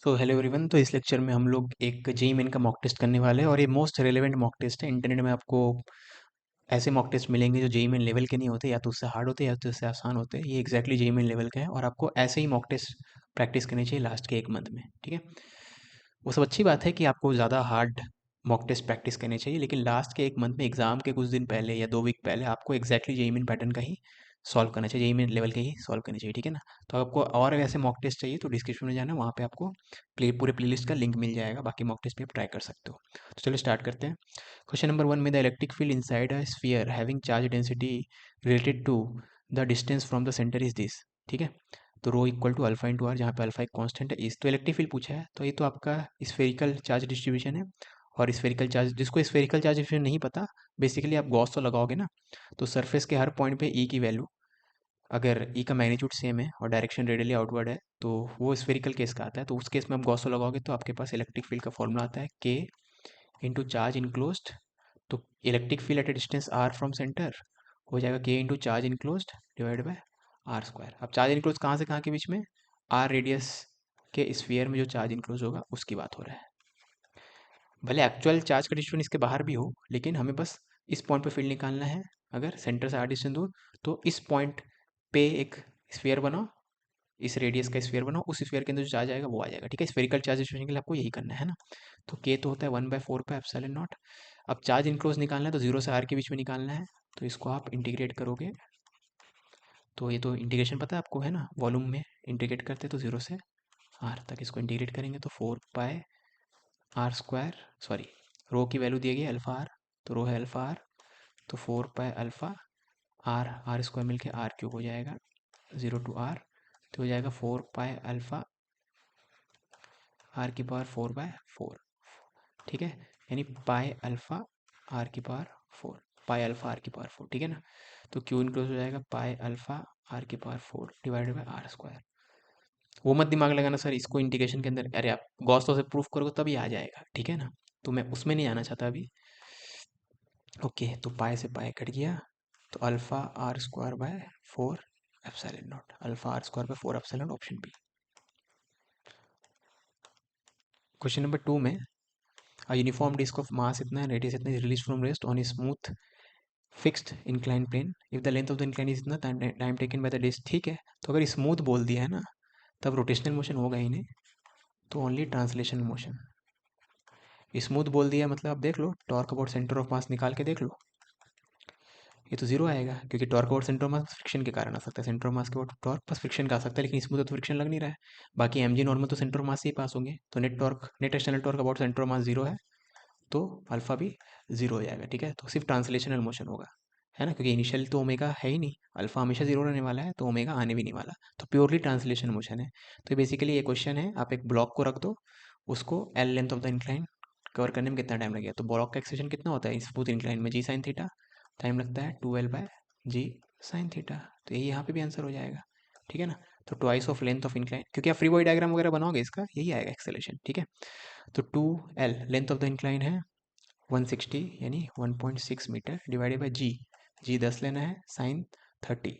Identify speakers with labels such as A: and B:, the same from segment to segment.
A: So hello everyone. तो इस lecture में हम लोग एक जेईई मेन का मॉक टेस्ट करने वाले हैं और ये मोस्ट रेलेवेंट मॉक टेस्ट है। इंटरनेट में आपको ऐसे मॉक टेस्ट मिलेंगे जो जेईई मेन लेवल के नहीं होते, या तो उससे हार्ड होते हैं या तो उससे आसान होते हैं। ये एक्जैक्टली जेईई मेन लेवल का है और आपको ऐसे ही मॉक टेस्ट प्रैक्टिस करनी चाहिए लास्ट के 1 मंथ में, ठीक है। वो सब अच्छी बात है कि आपको ज़्यादा हार्ड मॉक टेस्ट प्रैक्टिस करनी चाहिए, लेकिन लास्ट के 1 मंथ में एग्जाम के कुछ दिन पहले या 2 वीक पहले आपको एक्जैक्टली जेईई मेन पैटर्न का ही सॉल्व करना चाहिए, जेईई मेन लेवल के ही सॉल्व करनी चाहिए, ठीक है ना। तो आपको और ऐसे मॉक टेस्ट चाहिए तो डिस्क्रिप्शन में जाना, वहाँ पे आपको पूरे प्लेलिस्ट का लिंक मिल जाएगा। बाकी मॉक टेस्ट भी आप ट्राई कर सकते हो। तो चलो स्टार्ट करते हैं। क्वेश्चन नंबर 1 में the electric field inside a sphere having charge density related to the distance from the centre is this, ठीक है। तो rho equal to alpha into r, जहाँ पे अल्फा एक कांस्टेंट है। इस तो इलेक्ट्रिक फील्ड पूछा है, तो ये तो आपका स्फेरिकल चार्ज डिस्ट्रीब्यूशन है। और स्फेरिकल चार्ज, जिसको स्फेरिकल चार्ज डिस्ट्रीब्यूशन नहीं पता, बेसिकली आप गॉस तो लगाओगे ना, तो सरफेस के हर पॉइंट पे ई की वैल्यू, अगर ई का मैग्नीट्यूड सेम है और डायरेक्शन रेडियली आउटवर्ड है, तो वो स्फेरिकल केस का आता है। तो उस केस में आप गॉस लगाओगे तो आपके पास इलेक्ट्रिक फील्ड का फॉर्मूला आता है के इंटू चार्ज इनक्लोज्ड। तो electric field at a distance r from centre हो जाएगा k into charge enclosed divide by r square. अब चार्ज इनक्लोज कहाँ से कहाँ के बीच में, आर रेडियस के स्फीयर में जो चार्ज इनक्लोज होगा उसकी बात हो रहा है। भले एक्चुअल चार्ज का डिस्ट्रीब्यूशन इसके बाहर भी हो, लेकिन हमें बस इस पॉइंट पे फील्ड निकालना है। अगर सेंटर से आर डिस्टेंस दूर, तो इस पॉइंट पे एक स्फीयर बनाओ, इस रेडियस का स्फीयर बनाओ, उस स्फीयर के अंदर जो चार्ज आएगा वो आ जाएगा, ठीक है। स्फेरिकल चार्ज डिस्ट्रीब्यूशन के लिए आपको यही करना है ना। तो के तो होता है 1/4 पे एप्सिलॉन नॉट। अब चार्ज इनक्लोज निकालना है तो 0 से आर के बीच में निकालना है। तो इसको आप इंटीग्रेट करोगे, तो ये तो इंटीग्रेशन पता है आपको, है ना। वॉल्यूम में इंटीग्रेट करते तो 0 से आर तक इसको इंटीग्रेट करेंगे तो 4 पाई आर स्क्वायर, सॉरी, रो की वैल्यू दी गई अल्फा आर, तो रो है अल्फा आर, तो 4 pi alpha r, r square मिलके आर क्यूब हो जाएगा, 0 टू आर, तो हो जाएगा 4 पाई अल्फा आर की पावर 4/4, ठीक है। यानी पाई अल्फा आर की पावर 4, पाई अल्फा आर की पावर 4, ठीक है ना। तो क्यू इनक्लोज हो जाएगा पाई अल्फा आर की power 4 divided by r square. वो मत दिमाग लगाना सर इसको इंटीग्रेशन के अंदर, अरे आप गॉस लॉ से प्रूफ करोगे तभी आ जाएगा, ठीक है ना। तो मैं उसमें नहीं आना चाहता अभी। ओके, तो पाई से पाई कट गया, तो alpha r square by 4 epsilon naught, alpha r square by 4 epsilon, option B. Question number 2 में a uniform disk of mass इतना है, radius इतना, is released from rest on a smooth fixed inclined plane if the length of the incline is इतना, time taken by the disk, ठीक है। तो अगर smooth बोल दिया है ना, तब रोटेशनल मोशन होगा ही नहीं, तो ओनली ट्रांसलेशन मोशन। स्मूथ बोल दिया मतलब आप देख लो, torque about centre of mass निकाल के देख लो, ये तो जीरो आएगा, क्योंकि torque about centre of mass friction के कारण आ सकता है, सेंटर ऑफ मास के अबाउट टॉर्क बस फ्रिक्शन का आ सकता है, लेकिन स्मूथ तो फ्रिक्शन लग नहीं रहा है। बाकी एम जी नॉर्मल तो सेंटर ऑफ मास से ही पास होंगे, तो net torque, net external torque about centre of mass zero है, तो अल्फा भी जीरो हो जाएगा, ठीक है। तो सिर्फ ट्रांसलेशनल मोशन होगा, है ना, क्योंकि इनिशियल तो ओमेगा है ही नहीं, अल्फा हमेशा जीरो रहने वाला है, तो ओमेगा आने भी नहीं वाला, तो प्योरली ट्रांसलेशन मोशन है। तो बेसिकली ये क्वेश्चन है, आप एक ब्लॉक को रख दो, उसको L length of the incline cover करने में कितना टाइम लगेगा, तो ब्लॉक का एक्सेशन कितना होता है स्मूथ इंक्लाइन में, जी साइन थीटा, टाइम लगता है 2L/जी साइन थीटा। तो यही यहाँ पे भी आंसर हो जाएगा, ठीक है ना। तो twice of length of incline, क्योंकि आप फ्री बॉडी डायग्राम वगैरह बनाओगे इसका यही आएगा एक्सेलेशन, ठीक है। तो 2L length of the incline है 160, यानी 1.6 मीटर, डिवाइडेड बाई जी, जी 10 लेना है, साइन 30,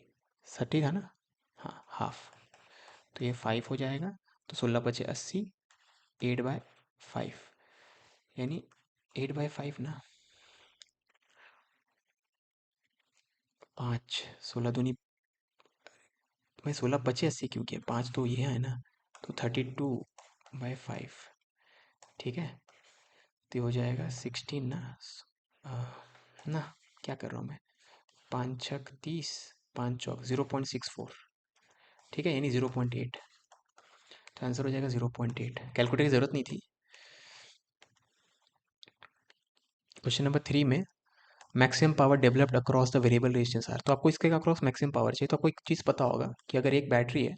A: 30 था ना, हाँ हाफ, तो ये 5 हो जाएगा। तो 16×5 = 80, 8/5, यानी 8/5 ना, 5, 16 दूनी, मैं 16×5 = 80 क्यों किया, 5 तो ये है ना, तो 32/5, ठीक है। तो ये हो जाएगा 16 ना, आ, ना क्या कर रहा हूँ मैं, 5×6 = 30, 5×4 = 0.64, ठीक है, यानी 0.8। तो आंसर हो जाएगा 0.8, कैलकुलेटर की ज़रूरत नहीं थी। क्वेश्चन नंबर 3 में maximum power developed across the variable resistance R, तो आपको इसके अक्रॉस मैक्सिमम पावर चाहिए, तो आपको एक चीज़ पता होगा कि अगर एक बैटरी है,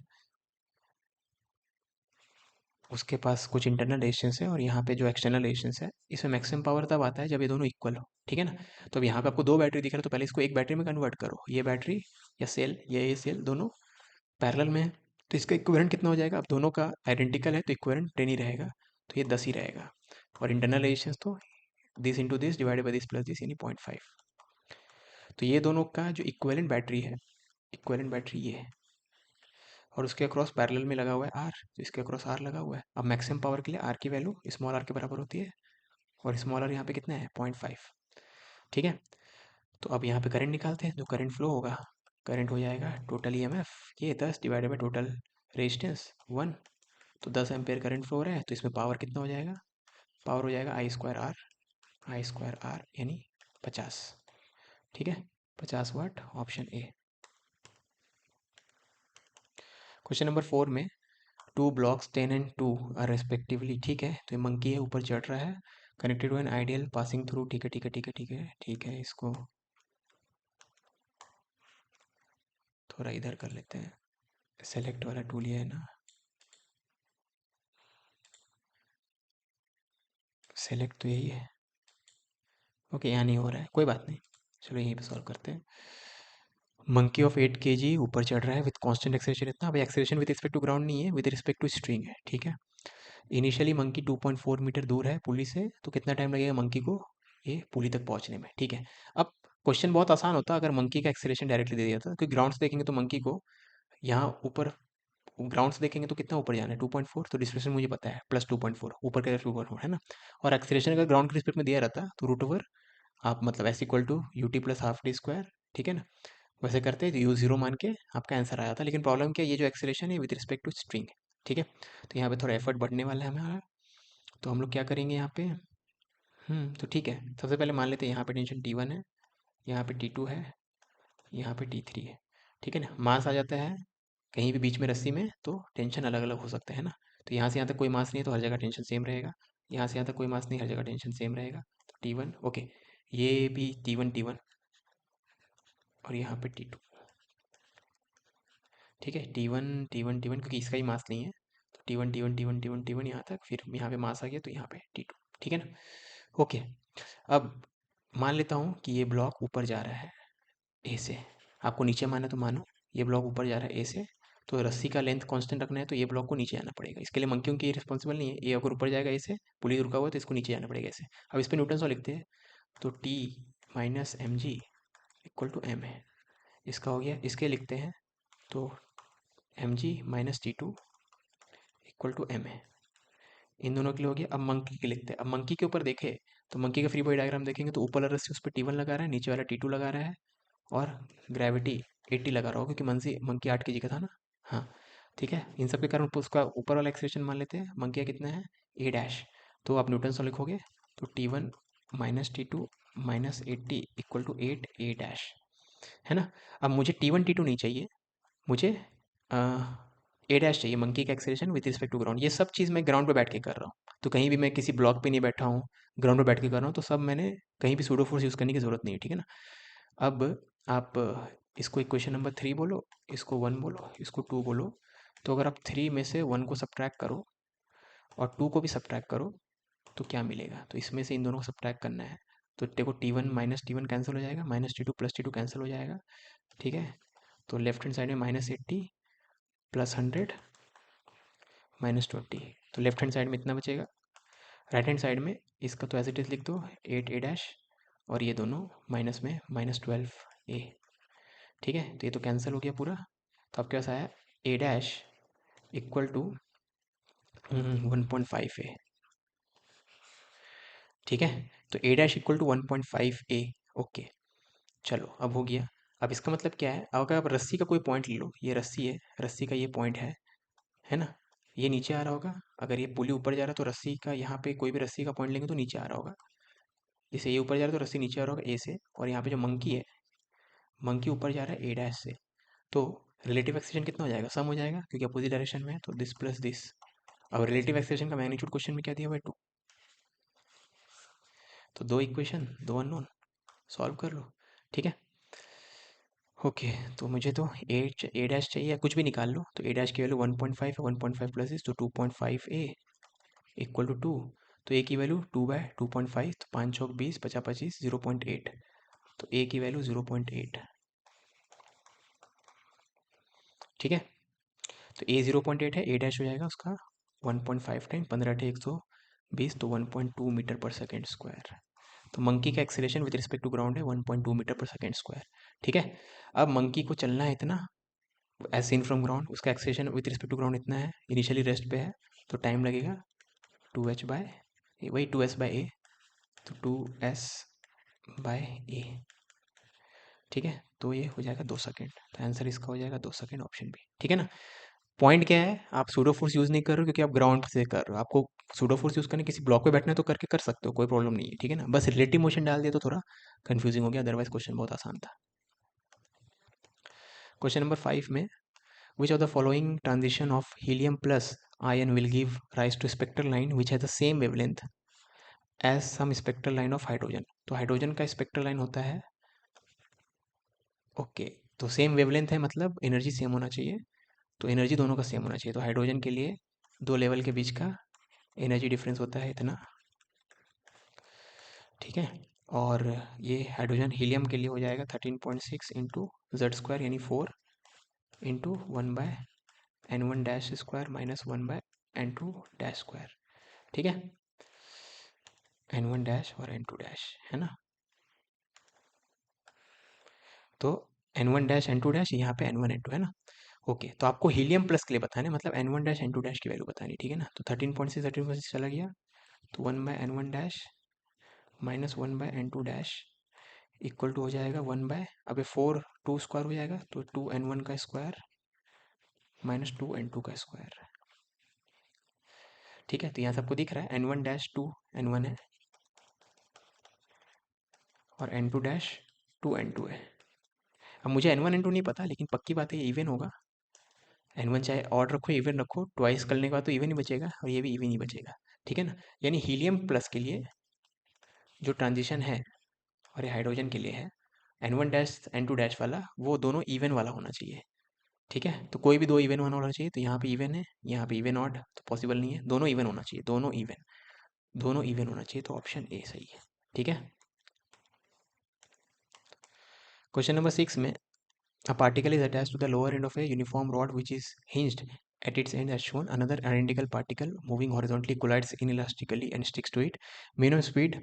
A: उसके पास कुछ इंटरनल रेजिस्टेंस है और यहाँ पे जो एक्सटर्नल रेजिस्टेंस है, इसमें मैक्सिमम पावर तब आता है जब ये दोनों इक्वल हो, ठीक है ना। तो अब यहाँ पे आपको 2 बैटरी दिख रहा है, तो पहले इसको एक बैटरी में कन्वर्ट करो, ये बैटरी या सेल या ये सेल दोनों पैरेलल में है, तो इसका इक्विवेलेंट कितना हो जाएगा, अब दोनों का आइडेंटिकल है तो इक्विवेलेंट 10 ही रहेगा, तो ये 10 ही रहेगा। और इंटरनल रेजिस्टेंस तो this into this divided by this plus this, यानी 0.5। तो ये दोनों का जो इक्विवेलेंट बैटरी है, इक्विवेलेंट बैटरी ये है, और उसके अक्रॉस पैरेलल में लगा हुआ है आर, तो इसके अक्रॉस आर लगा हुआ है। अब मैक्सिमम पावर के लिए आर की वैल्यू स्मॉल आर के बराबर होती है, और स्मॉल आर यहाँ पे कितना है 0.5। ठीक है, तो अब यहाँ पे करंट निकालते हैं, जो करंट फ्लो होगा, करंट हो जाएगा टोटल ईएमएफ ये 10 डिवाइडेड बाई टोटल रेजिस्टेंस 1। तो 10 एम्पेयर करंट फ्लो हो रहा है, तो इसमें पावर कितना हो जाएगा, पावर हो जाएगा आई स्क्वायर आर यानी 50। ठीक है, 50 वाट, ऑप्शन ए। क्वेश्चन नंबर 4 में 2 ब्लॉक्स 10 एंड 2 आर रेस्पेक्टिवली। ठीक है, तो ये मंकी है, ऊपर चढ़ रहा है, connected to an ideal passing through. ठीक है ठीक है ठीक है ठीक है ठीक है, इसको थोड़ा इधर कर लेते हैं, सेलेक्ट वाला टूल ये है ना, सेलेक्ट तो यही है। ओके, यहाँ नहीं हो रहा है, कोई बात नहीं, चलो यहीं पे सॉल्व करते हैं। मंकी ऑफ 8 kg ऊपर चढ़ रहा है विद कांस्टेंट एक्सेलरेशन इतना। भाई acceleration with respect to ground नहीं है, विद रिस्पेक्ट टू स्ट्रिंग है। ठीक है, इनिशियली मंकी 2.4 मीटर दूर है पुली से, तो कितना टाइम लगेगा मंकी को ये पुली तक पहुंचने में। ठीक है, अब क्वेश्चन बहुत आसान होता अगर मंकी का एक्सेलरेशन डायरेक्टली दे दिया था, क्योंकि ग्राउंड से देखेंगे तो मंकी को यहाँ ऊपर, ग्राउंड से देखेंगे तो कितना ऊपर जाना है 2.4, तो डिस्प्लेसमेंट मुझे पता है प्लस 2.4, ऊपर का 2.4 है ना। और एक्सेलरेशन अगर ग्राउंड के रिस्पेक्ट में दिया रहता तो रूट ओवर आप मतलब s equal to u t plus half d square. ठीक है ना, वैसे करते तो यू जीरो मान के आपका आंसर आया था। लेकिन प्रॉब्लम क्या है, ये जो एक्सेलरेशन है विद रिस्पेक्ट टू स्ट्रिंग। ठीक है, तो यहाँ पे थोड़ा एफर्ट बढ़ने वाला है हमारा, तो हम लोग क्या करेंगे यहाँ पे। तो ठीक है, सबसे पहले मान लेते हैं यहाँ पे टेंशन T1 है, यहाँ पे T2 है, यहाँ पे T3 है। ठीक है ना, मास आ जाता है कहीं भी बीच में रस्सी में तो टेंशन अलग अलग हो सकता है ना। तो यहाँ से यहाँ तक कोई मास नहीं है तो हर जगह टेंशन सेम रहेगा, यहाँ से यहाँ तक कोई मास नहीं, हर जगह टेंशन सेम रहेगा। तो T1 ओके, ये भी T1 और यहाँ पे T2। ठीक है, T1 क्योंकि इसका ही मास नहीं है, तो T1 यहाँ तक, फिर यहाँ पे मास आ गया तो यहाँ पे T2। ठीक है ना, ओके। अब मान लेता हूँ कि ये ब्लॉक ऊपर जा रहा है ए से, आपको नीचे माना तो मानो, ये ब्लॉक ऊपर जा रहा है ए से, तो रस्सी का लेंथ कांस्टेंट रखना है तो ये ब्लॉक को नीचे आना पड़ेगा। इसके लिए मंकियों की रिस्पॉन्सिबल नहीं है, ये अगर ऊपर जाएगा ए से, पुली रुका हुआ है तो इसको नीचे जाना पड़ेगा ऐसे। अब इस पर न्यूटन सॉ लिखते हैं, तो T minus m g equal to m है, इसका हो गया। इसके लिखते हैं तो m g minus T2 equal to m है, इन दोनों के लिए हो गया। अब मंकी के लिखते हैं, अब मंकी के ऊपर देखे तो मंकी का फ्री बॉडी डायग्राम देखेंगे तो ऊपर वाला रस्सी उस पर T1 लगा रहा है, नीचे वाला T2 लगा रहा है, और ग्रेविटी 80 लगा रहा होगा क्योंकि मंकी मंकी 8 kg का था ना। हाँ, ठीक है, इन सब के कारण उसका ऊपर वाला एक्सप्रेशन मान लेते हैं, मंकी का कितना है ए डैश, तो आप न्यूटन सॉ लिखोगे तो T1 minus T2 minus 80 equal to 8 a dash, है ना। अब मुझे T1 T2 नहीं चाहिए, मुझे ए डैश चाहिए, मंकी का acceleration with respect to ground. ये सब चीज़ मैं ग्राउंड पे बैठ के कर रहा हूँ, तो कहीं भी मैं किसी ब्लॉक पे नहीं बैठा हूँ, ग्राउंड पे बैठ के कर रहा हूँ, तो सब मैंने कहीं भी सूडो फोर्स यूज़ करने की ज़रूरत नहीं है। ठीक है ना, अब आप इसको इक्वेशन नंबर 3 बोलो, इसको 1 बोलो, इसको 2 बोलो, तो अगर आप 3 में से 1 को सब्ट्रैक्ट करो और 2 को भी सब्ट्रैक्ट करो तो क्या मिलेगा, तो इसमें से इन दोनों को सब्ट्रैक्ट करना है। तो देखो T1 माइनस T1 कैंसिल हो जाएगा, minus T2 plus T2 cancel हो जाएगा। ठीक है, तो लेफ्ट हैंड साइड में माइनस 80 प्लस 100 माइनस 20, तो लेफ्ट हैंड साइड में इतना बचेगा। राइट हैंड साइड में इसका तो एज इट इज लिख दो 8 ए डैश, और ये दोनों माइनस में माइनस 12 ए। ठीक है, तो ये तो कैंसिल हो गया पूरा, तो आपके पास आया A dash equal to 1.5 A. ठीक है, तो A dash equal to 1.5 A. Okay, चलो अब हो गया। अब इसका मतलब क्या है, अब अगर आप रस्सी का कोई पॉइंट ले लो, ये रस्सी है, रस्सी का ये पॉइंट है ना, ये नीचे आ रहा होगा। अगर ये पुली ऊपर जा रहा है तो रस्सी का यहाँ पे कोई भी रस्सी का पॉइंट लेंगे तो नीचे आ रहा होगा। जैसे ये ऊपर जा रहा है तो रस्सी नीचे आ रहा होगा ए से, और यहाँ पे जो मंकी है, मंकी ऊपर जा रहा है ए डैश से, तो रिलेटिव एक्सेशन कितना हो जाएगा, सम हो जाएगा क्योंकि अपोजिट डायरेक्शन में है, तो दिस प्लस दिस। अब रिलेटिव एक्सेशन का मैग्नीट्यूड क्वेश्चन में क्या दिया हुआ है 2, तो दो इक्वेशन दो अननोन, सॉल्व कर लो। ठीक है, ओके, तो मुझे तो ए डैश चाहिए, या कुछ भी निकाल लो, तो ए डैश की वैल्यू 1.5 है, 1.5 प्लस दिस तो 2.5 ए इक्वल टू 2, तो ए की वैल्यू 2/2.5, तो 5 चौक 20, 50 25 0.8, तो ए की वैल्यू 0.8। ठीक है, तो ए 0.8 है, ए डैश हो जाएगा उसका 1.5 टाइम 15 × 120, तो 1.2 मीटर पर सेकेंड स्क्वायर। तो मंकी का acceleration with respect to ground है 1.2 मीटर पर सेकेंड स्क्वायर। ठीक है, अब मंकी को चलना है इतना, एज सीन फ्रॉम ग्राउंड, उसका acceleration with respect to ground इतना है, इनिशियली रेस्ट पे है, तो टाइम लगेगा 2h बाय वही 2s बाय ए, तो 2s बाय ए। ठीक है, तो ये हो जाएगा 2 सेकेंड, तो आंसर इसका हो जाएगा 2 सेकेंड, ऑप्शन बी। ठीक है ना। पॉइंट क्या है, आप सूडो फोर्स यूज़ नहीं कर रहे हो क्योंकि आप ग्राउंड से कर रहे हो। आपको सूडो फोर्स यूज़ करने, किसी ब्लॉक पे बैठना है तो करके कर सकते हो, कोई प्रॉब्लम नहीं है। ठीक है ना, बस रिलेटिव मोशन डाल दिया तो थोड़ा कंफ्यूजिंग हो गया, अदरवाइज क्वेश्चन बहुत आसान था। क्वेश्चन नंबर 5 में, which of the following transition of helium plus ion will give rise to spectral line which has the same wavelength as some spectral line of hydrogen? तो hydrogen का spectral line होता है, okay, तो same wavelength है मतलब energy same होना चाहिए, तो एनर्जी दोनों का सेम होना चाहिए। तो हाइड्रोजन के लिए दो लेवल के बीच का एनर्जी डिफरेंस होता है इतना। ठीक है, और ये हाइड्रोजन हीलियम के लिए हो जाएगा 13.6 इंटू जेड स्क्वायर, यानी 4 into 1/n1 dash square minus 1/n2 dash square. ठीक है, n1 डैश और n2 डैश है ना, तो n1 डैश n2 डैश, यहाँ पे n1 n2 है ना। ओके, तो आपको हीलियम प्लस के लिए बताना है, मतलब n1 डैश n2 डैश की वैल्यू बतानी। ठीक है ना, तो 13.6 चला गया, तो 1/n1 dash minus 1/n2 dash equal to हो जाएगा 1 बाय, अबे 4 2 स्क्वायर हो जाएगा, तो 2n1 का स्क्वायर माइनस 2n2 का स्क्वायर। ठीक है, तो यहाँ सबको दिख रहा है n1 डैश 2n1 है और n2 डैश 2n2 है। अब मुझे n1 n2 नहीं पता, लेकिन पक्की बात है ये इवन होगा। n1 चाहे ऑड रखो इवन रखो, ट्वाइस करने के बाद तो इवन ही बचेगा, और ये भी इवन ही बचेगा। ठीक है ना, यानी हीलियम प्लस के लिए जो ट्रांजिशन है और ये हाइड्रोजन के लिए है, n1 डैश n2 डैश वाला, वो दोनों इवन वाला होना चाहिए। ठीक है, तो कोई भी दो इवन होना चाहिए, तो यहाँ पे इवन है, यहाँ पे इवन ऑड तो पॉसिबल नहीं है, दोनों इवन होना चाहिए, दोनों इवन होना चाहिए, तो ऑप्शन ए सही है। ठीक है, क्वेश्चन नंबर 6 में, a particle is attached to the lower end of a uniform rod which is hinged at its end as shown. Another identical particle moving horizontally collides inelastically and sticks to it. Minimum speed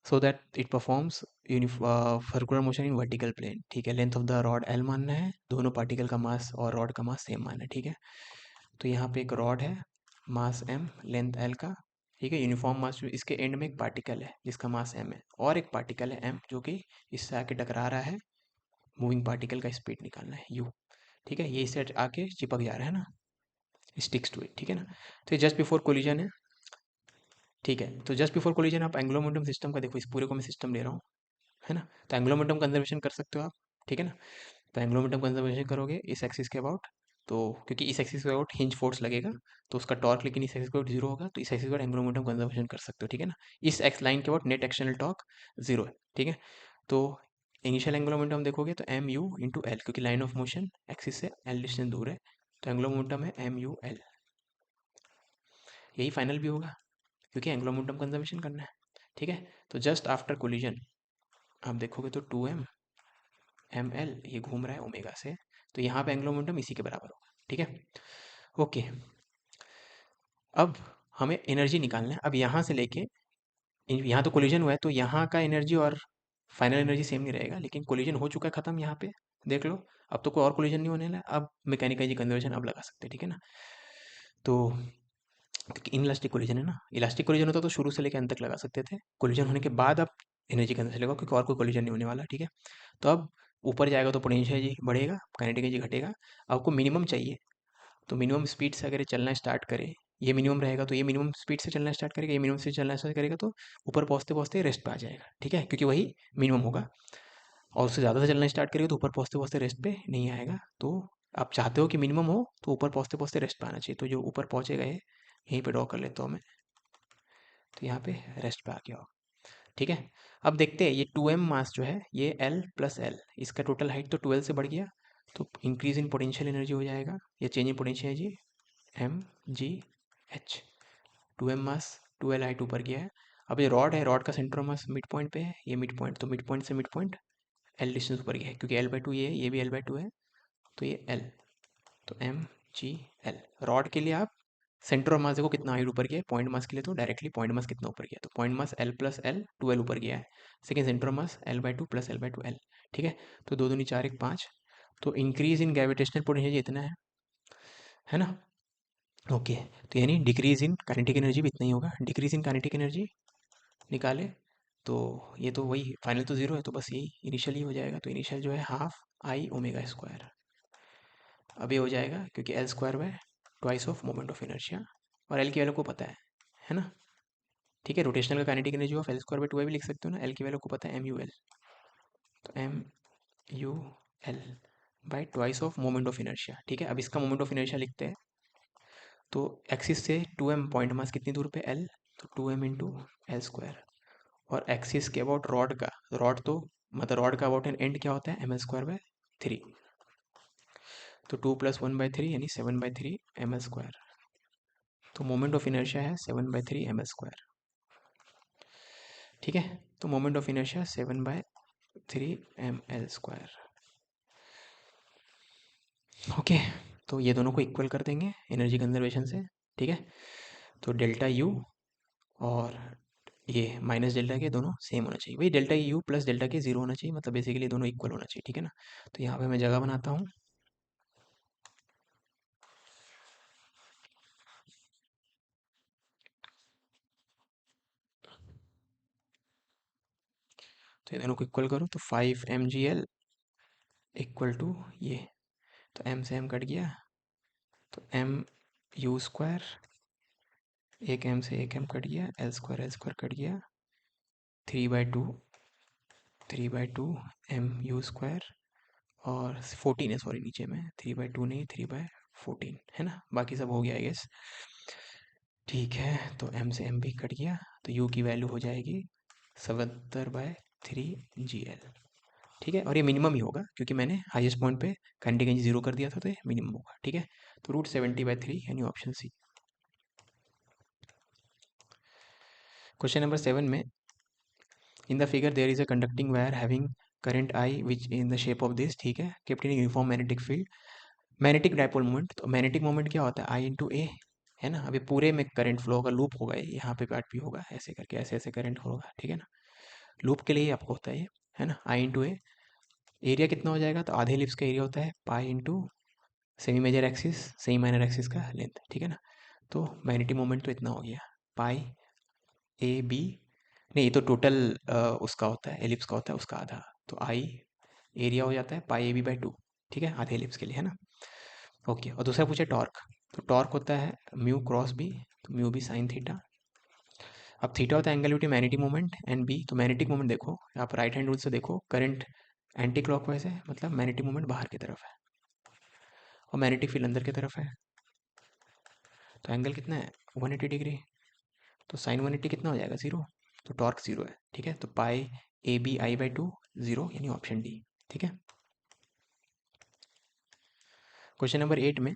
A: so that it performs circular motion in vertical plane. ठीक है, length of the rod L मानना है, दोनों particle का मास और rod का mass same मानना है। ठीक है, तो यहाँ पे एक रॉड है, मास एम, लेंथ एल का। ठीक है, यूनिफॉर्म मास, इसके एंड में एक पार्टिकल है जिसका मास एम है, और एक पार्टिकल है एम जो कि इससे आके टकरा रहा है। मूविंग पार्टिकल का स्पीड निकालना है यू। ठीक है, ये इससे आके चिपक जा रहा है ना, स्टिक्स टू इट। ठीक है ना, तो ये जस्ट बिफोर कोलिजन है। ठीक है, तो जस्ट बिफोर कोलिजन आप एंगुलर मोमेंटम सिस्टम का देखो, इस पूरे को मैं सिस्टम ले रहा हूँ, है ना, तो एंगुलर मोमेंटम कंजर्वेशन कर सकते हो आप। ठीक है ना, तो एंगुलर मोमेंटम कंजर्वेशन करोगे इस एक्सिस के अबाउट, तो क्योंकि इस एक्सिस के अबाउट हिंज फोर्स लगेगा, तो उसका टॉर्क लेकिन इस एक्सिस के अबाउट जीरो होगा, तो इस एक्सिस के अबाउट एंगुलर मोमेंटम कंजर्वेशन कर सकते हो। ठीक है ना, इस एक्स लाइन के about net external torque zero है। ठीक है, तो इनिशियल एंगुलर मोमेंटम देखोगे तो एम यू इंटू एल, क्योंकि लाइन ऑफ मोशन एक्सिस से एल डिस्टेंस दूर है, तो एंगुलर मोमेंटम है एम यू एल। यही फाइनल भी होगा क्योंकि एंगुलर मोमेंटम कंजर्वेशन करना है। ठीक है, तो जस्ट आफ्टर कोलिजन आप देखोगे तो 2m एम एल ये घूम रहा है ओमेगा से, तो यहाँ पे एंगुलर मोमेंटम इसी के बराबर होगा। ठीक है, ओके, अब हमें एनर्जी निकालना है। अब यहाँ से लेके यहाँ तो कोलिजन हुआ है, तो यहाँ का एनर्जी और फाइनल एनर्जी सेम नहीं रहेगा, लेकिन कोलिजन हो चुका है खत्म, यहाँ पे देख लो, अब तो कोई और कोलिजन नहीं होने वाला है, अब मैकेनिकल एनर्जी कंजर्वेशन अब लगा सकते हैं। ठीक है ना, तो क्योंकि इनलास्टिक कोलिजन है ना, इलास्टिक कोलिजन होता तो शुरू से लेकर अंत तक लगा सकते थे, कोलिजन होने के बाद आप एनर्जी कंजर्वेशन लगा, क्योंकि और कोई कोलिजन नहीं होने वाला। ठीक है, तो अब ऊपर जाएगा तो पोटेंशियल एनर्जी बढ़ेगा, काइनेटिक एनर्जी घटेगा। आपको मिनिमम चाहिए, तो मिनिमम स्पीड से अगर ये चलना स्टार्ट करे, ये मिनिमम रहेगा तो ये मिनिमम स्पीड से चलना स्टार्ट करेगा, ये मिनिमम से चलना स्टार्ट करेगा, तो ऊपर पहुँचते पहुँचते रेस्ट पे आ जाएगा। ठीक है, क्योंकि वही मिनिमम होगा, और उससे ज़्यादा से चलना स्टार्ट करेगा तो ऊपर पहुँचते पहुँचते रेस्ट पे नहीं आएगा। तो आप चाहते हो कि मिनिमम हो, तो ऊपर पहुँचते पहुँचते रेस्ट पे आना चाहिए, तो जो ऊपर पहुँचेगा ये यहीं पे ड्रॉ कर लेता हूँ मैं, तो यहाँ पे रेस्ट पे आ गया होगा। ठीक है, अब देखते हैं ये 2m मास जो है, ये l प्लस एल, इसका टोटल हाइट तो 12 से बढ़ गया, तो इंक्रीज इन पोटेंशियल एनर्जी हो जाएगा, या change in potential energy m g h. 2m mass 2l height ऊपर गया है। अब ये रॉड है, रॉड का सेंटर मास मिड पॉइंट पे है, ये मिड पॉइंट, तो मिड पॉइंट से मिड पॉइंट एल डिस्टेंस ऊपर गया है, क्योंकि l/2 ये भी l/2 है, तो ये l, तो एम जी एल। रॉड के लिए आप सेंटर ऑफ मास देखो कितना हाइट ऊपर गया है, पॉइंट मास के लिए तो डायरेक्टली पॉइंट मास कितना ऊपर गया है, तो point mass L plus L 2l ऊपर गया है, second centre of mass l/2 plus l/2 L. ठीक है, तो दो दूनी चार एक पाँच, तो इंक्रीज इन ग्रेविटेशनल पोटेंशियल इतना है ना। ओके, तो यानी डिक्रीज इन काइनेटिक एनर्जी भी इतना ही होगा। डिक्रीज इन काइनेटिक एनर्जी निकाले तो ये तो वही फाइनल तो जीरो है, तो बस यही इनिशियल ही हो जाएगा। तो इनिशियल जो है हाफ आई ओमेगा स्क्वायर, अब ये हो जाएगा क्योंकि L square by twice of moment of inertia, और एल की वैल्यू को पता है ना। ठीक है, रोटेशनल का kinetic energy of L square by two भी लिख सकते हो ना, एल की वैल्यू को पता है एम यू एल, तो m u l by twice of moment of inertia. ठीक है, अब इसका मोमेंट ऑफ इनर्शिया लिखते हैं। तो एक्सिस से 2m पॉइंट मास कितनी दूर पे एल, तो 2m इंटू एल स्क्वायर, और एक्सिस के अबाउट रॉड का, रॉड तो मतलब रॉड का अबाउट एन एंड क्या होता है एम एल स्क्वायर बाय 3, तो 2 + 1/3 यानी 7/3 एम एल स्क्वायर। तो मोमेंट ऑफ इनर्शिया है 7/3 एम एल स्क्वायर। ठीक है, तो moment of inertia 7/3 m l square. Okay, तो ये दोनों को इक्वल कर देंगे एनर्जी कंजर्वेशन से। ठीक है, तो डेल्टा यू और ये माइनस डेल्टा के दोनों सेम होना चाहिए, वही डेल्टा यू प्लस डेल्टा के जीरो होना चाहिए, मतलब बेसिकली दोनों इक्वल होना चाहिए। ठीक है ना, तो यहाँ पे मैं जगह बनाता हूँ। तो ये दोनों को इक्वल करो, तो 5 mgl इक्वल टू ये, तो m से m कट गया, तो एम यू स्क्वायर, एक m से एक m कट गया, एल स्क्वायर कट गया, 3/2 3/2 एम यू स्क्वायर, और 14 है, सॉरी नीचे में 3/2 नहीं 3/14 है ना, बाकी सब हो गया आई गेस। ठीक है, तो m से m भी कट गया, तो u की वैल्यू हो जाएगी 77/3 gl। ठीक है, और ये मिनिमम ही होगा क्योंकि मैंने हाईएस्ट पॉइंट पे कंटिजेंसी जीरो कर दिया था, तो ये मिनिमम होगा। ठीक है, तो √70/3 यानी ऑप्शन सी। क्वेश्चन नंबर 7 में, in the figure there is a conducting wire having current I which in the shape of this, ठीक है, kept in uniform magnetic field, magnetic dipole moment. तो मैग्नेटिक मोमेंट क्या होता है, आई into ए, है ना। अभी पूरे में करंट फ्लो होगा, लूप होगा, ये यहाँ पे पार्ट भी होगा, ऐसे करके ऐसे ऐसे करंट होगा। ठीक है ना, लूप के लिए आपको होता है ये, है ना, आई इंटू ए। एरिया कितना हो जाएगा, तो आधे एलिप्स का एरिया होता है pi into semi major axis, semi minor axis का लेंथ। ठीक है ना, तो मैग्नेटिक मोमेंट तो इतना हो गया पाई ए बी, नहीं ये तो टोटल उसका होता है, एलिप्स का होता है उसका आधा, तो आई एरिया हो जाता है पाई ए बी बाई 2। ठीक है, आधे एलिप्स के लिए, है ना। ओके, और दूसरा पूछे टॉर्क, तो टॉर्क होता है म्यू क्रॉस बी, तो म्यू बी साइन थीटा। अब थीटा होता है angle due to magnetic moment, and B, तो मैग्नेटिक मोमेंट देखो आप राइट हैंड रूल से देखो, करंट एंटी क्लॉकवाइज है, मतलब मैग्नेटिक मोमेंट बाहर की तरफ है, और मैग्नेटिक फील्ड अंदर की तरफ है। तो एंगल कितना है 180 डिग्री, तो साइन 180 कितना हो जाएगा, जीरो, तो टॉर्क जीरो है। ठीक है, तो pi A B I by 2 zero, यानी ऑप्शन डी। ठीक है, क्वेश्चन नंबर 8 में,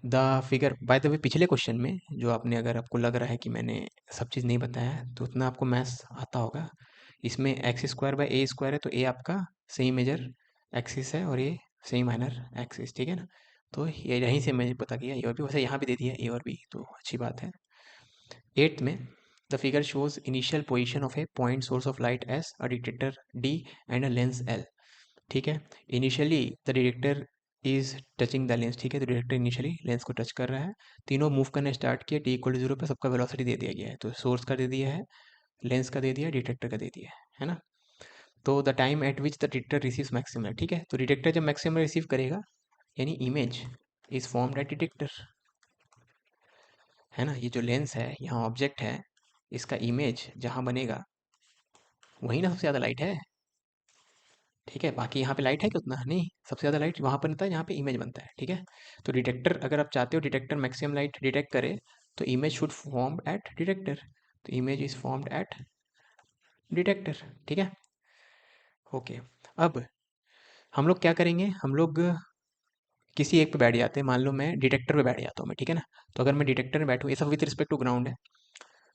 A: the figure, by the way पिछले क्वेश्चन में जो आपने, अगर आपको लग रहा है कि मैंने सब चीज़ नहीं बताया है तो उतना आपको मैथ्स आता होगा। इसमें x square by A square है, तो ए आपका सही मेजर एक्सिस है और ये सही माइनर एक्सिस। ठीक है ना, तो ये यहीं से मैंने पता किया, ए और बी, वैसे यहाँ भी दे दिया ए और बी, तो अच्छी बात है। 8th में, the figure shows initial position of A point source of light S, a detector D and a lens L. ठीक है, initially the detector is touching the lens. ठीक है, तो डिटेक्टर इनिशियली लेंस को टच कर रहा है, तीनों मूव करना स्टार्ट किया, टी इक्वल टू जीरो पे सबका वेलोसिटी दे दिया गया है, तो सोर्स का दे दिया है, लेंस का दे दिया है, डिटेक्टर का दे दिया है ना। तो the time eight which the detector receives maximum, ठीक है, तो डिटेक्टर जब मैक्सिमम रिसीव करेगा यानी image is formed at detector, है ना। ये जो लेंस है यहाँ ऑब्जेक्ट है, इसका इमेज जहाँ बनेगा वही ना सबसे ज़्यादा लाइट है। ठीक है, बाकी यहाँ पे लाइट है कि उतना नहीं, सबसे ज़्यादा लाइट वहाँ पर बनता है जहाँ पे इमेज बनता है। ठीक है, तो डिटेक्टर, अगर आप चाहते हो डिटेक्टर मैक्सिमम लाइट डिटेक्ट करे, तो image should form at detector, तो image is formed at detector. ठीक है, ओके। अब हम लोग क्या करेंगे, हम लोग किसी एक पे बैठ जाते हैं, मान लो मैं डिटेक्टर पे बैठ जाता हूँ मैं, ठीक है ना। तो अगर मैं डिटेक्टर में बैठूँ, ये सब विथ रिस्पेक्ट टू ग्राउंड है,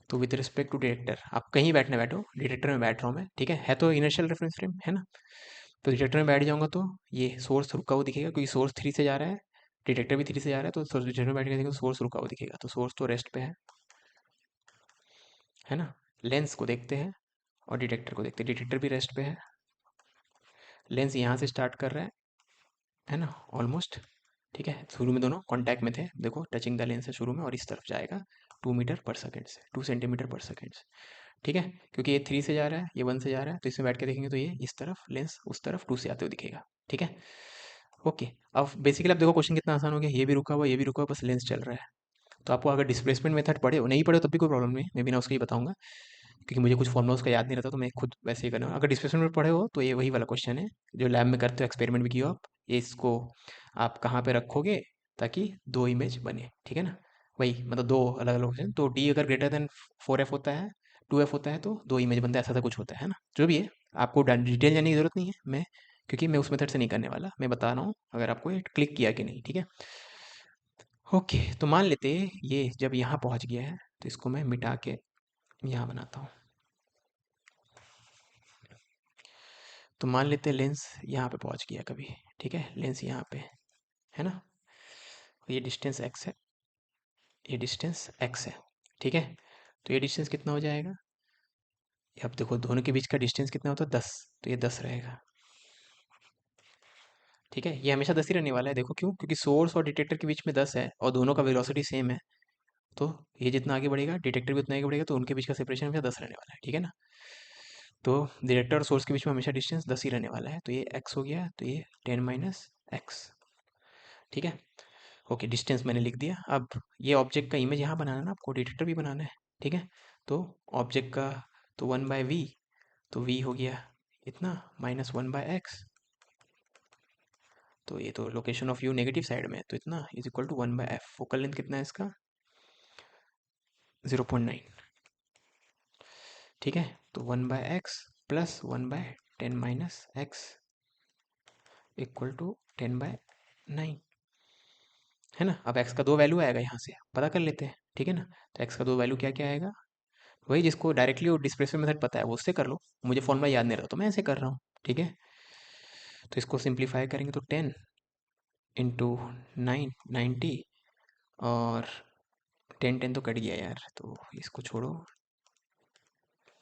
A: तो विथ रिस्पेक्ट टू डिटेक्टर आप कहीं बैठने बैठो, डिटेक्टर में बैठ रहा हूँ मैं, ठीक है तो इनिशियल रेफरेंस फ्रेम है ना। तो डिटेक्टर में बैठ जाऊंगा तो ये सोर्स रुका हुआ दिखेगा, क्योंकि सोर्स 3 से जा रहा है, डिटेक्टर भी 3 से जा रहा है, तो सोर्स डिटेक्टर में बैठ के देखो सोर्स रुका हुआ दिखेगा, तो सोर्स तो रेस्ट पे है ना। लेंस को देखते हैं और डिटेक्टर को देखते हैं, डिटेक्टर भी रेस्ट पे है, लेंस यहाँ से स्टार्ट कर रहा है है ना, ऑलमोस्ट। ठीक है, शुरू में दोनों कांटेक्ट में थे, देखो टचिंग द लेंस है शुरू में, और इस तरफ जाएगा 2 मीटर पर सेकेंड से, 2 सेंटीमीटर पर सेकेंड से। ठीक है, क्योंकि ये 3 से जा रहा है, ये 1 से जा रहा है, तो इसमें बैठ के देखेंगे तो ये इस तरफ लेंस उस तरफ 2 से आते हुए दिखेगा। ठीक है, ओके। अब बेसिकली आप देखो क्वेश्चन कितना आसान हो गया, ये भी रुका हुआ, ये भी रुका हुआ, बस लेंस चल रहा है। तो आपको अगर डिस्प्लेसमेंट मेथड पढ़े हो, नहीं पढ़े हो तब भी कोई प्रॉब्लम नहीं है, मैं भी ना उसका ही बताऊंगा, क्योंकि मुझे कुछ फॉर्मुला उसका याद नहीं रहता, तो मैं खुद वैसे ही करना। अगर डिस्प्लेसमेंट में पढ़े हो तो ये वही वाला क्वेश्चन है जो लैब में करते हो, एक्सपेरिमेंट भी किया हो आप, ये इसको आप कहाँ पे रखोगे ताकि दो इमेज बने। ठीक है ना, वही मतलब दो अलग अलग क्वेश्चन। तो डी अगर ग्रेटर देन 4F होता है, 2F होता है, तो दो इमेज बनता है, ऐसा था कुछ होता है ना, जो भी है। आपको डिटेल जानने की जरूरत नहीं है, मैं क्योंकि मैं उस मेथड से नहीं करने वाला, मैं बता रहा हूँ अगर आपको ये क्लिक किया कि नहीं। ठीक है, ओके। तो मान लेते हैं ये जब यहाँ पहुँच गया है, तो इसको मैं मिटा के यहाँ बनाता हूँ। तो मान लेते हैं लेंस यहाँ पे पहुँच गया कभी। ठीक है, लेंस यहाँ पे है ना, ये डिस्टेंस एक्स है, ये डिस्टेंस एक्स है। ठीक है, तो ये डिस्टेंस कितना हो जाएगा, अब देखो दोनों के बीच का डिस्टेंस कितना होता है, 10, तो ये 10 रहेगा। ठीक है, ये हमेशा 10 ही रहने वाला है, देखो क्यों, क्योंकि सोर्स और डिटेक्टर के बीच में 10 है और दोनों का वेलोसिटी सेम है, तो ये जितना आगे बढ़ेगा डिटेक्टर भी उतना आगे बढ़ेगा, तो उनके बीच का सेपरेशन हमेशा 10 रहने वाला है। ठीक है ना, तो डिटेक्टर और सोर्स के बीच में हमेशा डिस्टेंस 10 ही रहने वाला है, तो ये एक्स हो गया, तो ये 10 - एक्स। ठीक है, ओके, डिस्टेंस मैंने लिख दिया। अब ये ऑब्जेक्ट का इमेज यहाँ बनाना है ना, आपको डिटेक्टर भी बनाना है। ठीक है, तो ऑब्जेक्ट का तो 1/v, तो v हो गया इतना -1/x, तो ये तो location of u negative side में है, तो इतना is equal to 1/f। Focal length कितना है इसका, 0.9। ठीक है, तो 1/x plus 1/10 - x equal to 10/9, है ना। अब x का दो वैल्यू आएगा, यहाँ से पता कर लेते हैं। ठीक है ना, तो x का दो वैल्यू क्या क्या आएगा, वही जिसको डायरेक्टली वो डिस्प्लेसमेंट मेथड पता है वो उससे कर लो, मुझे फॉर्मूला याद नहीं रहा तो मैं ऐसे कर रहा हूँ। ठीक है, तो इसको सिंप्लीफाई करेंगे तो 10 × 9 90, और 10 तो कट गया यार, तो इसको छोड़ो,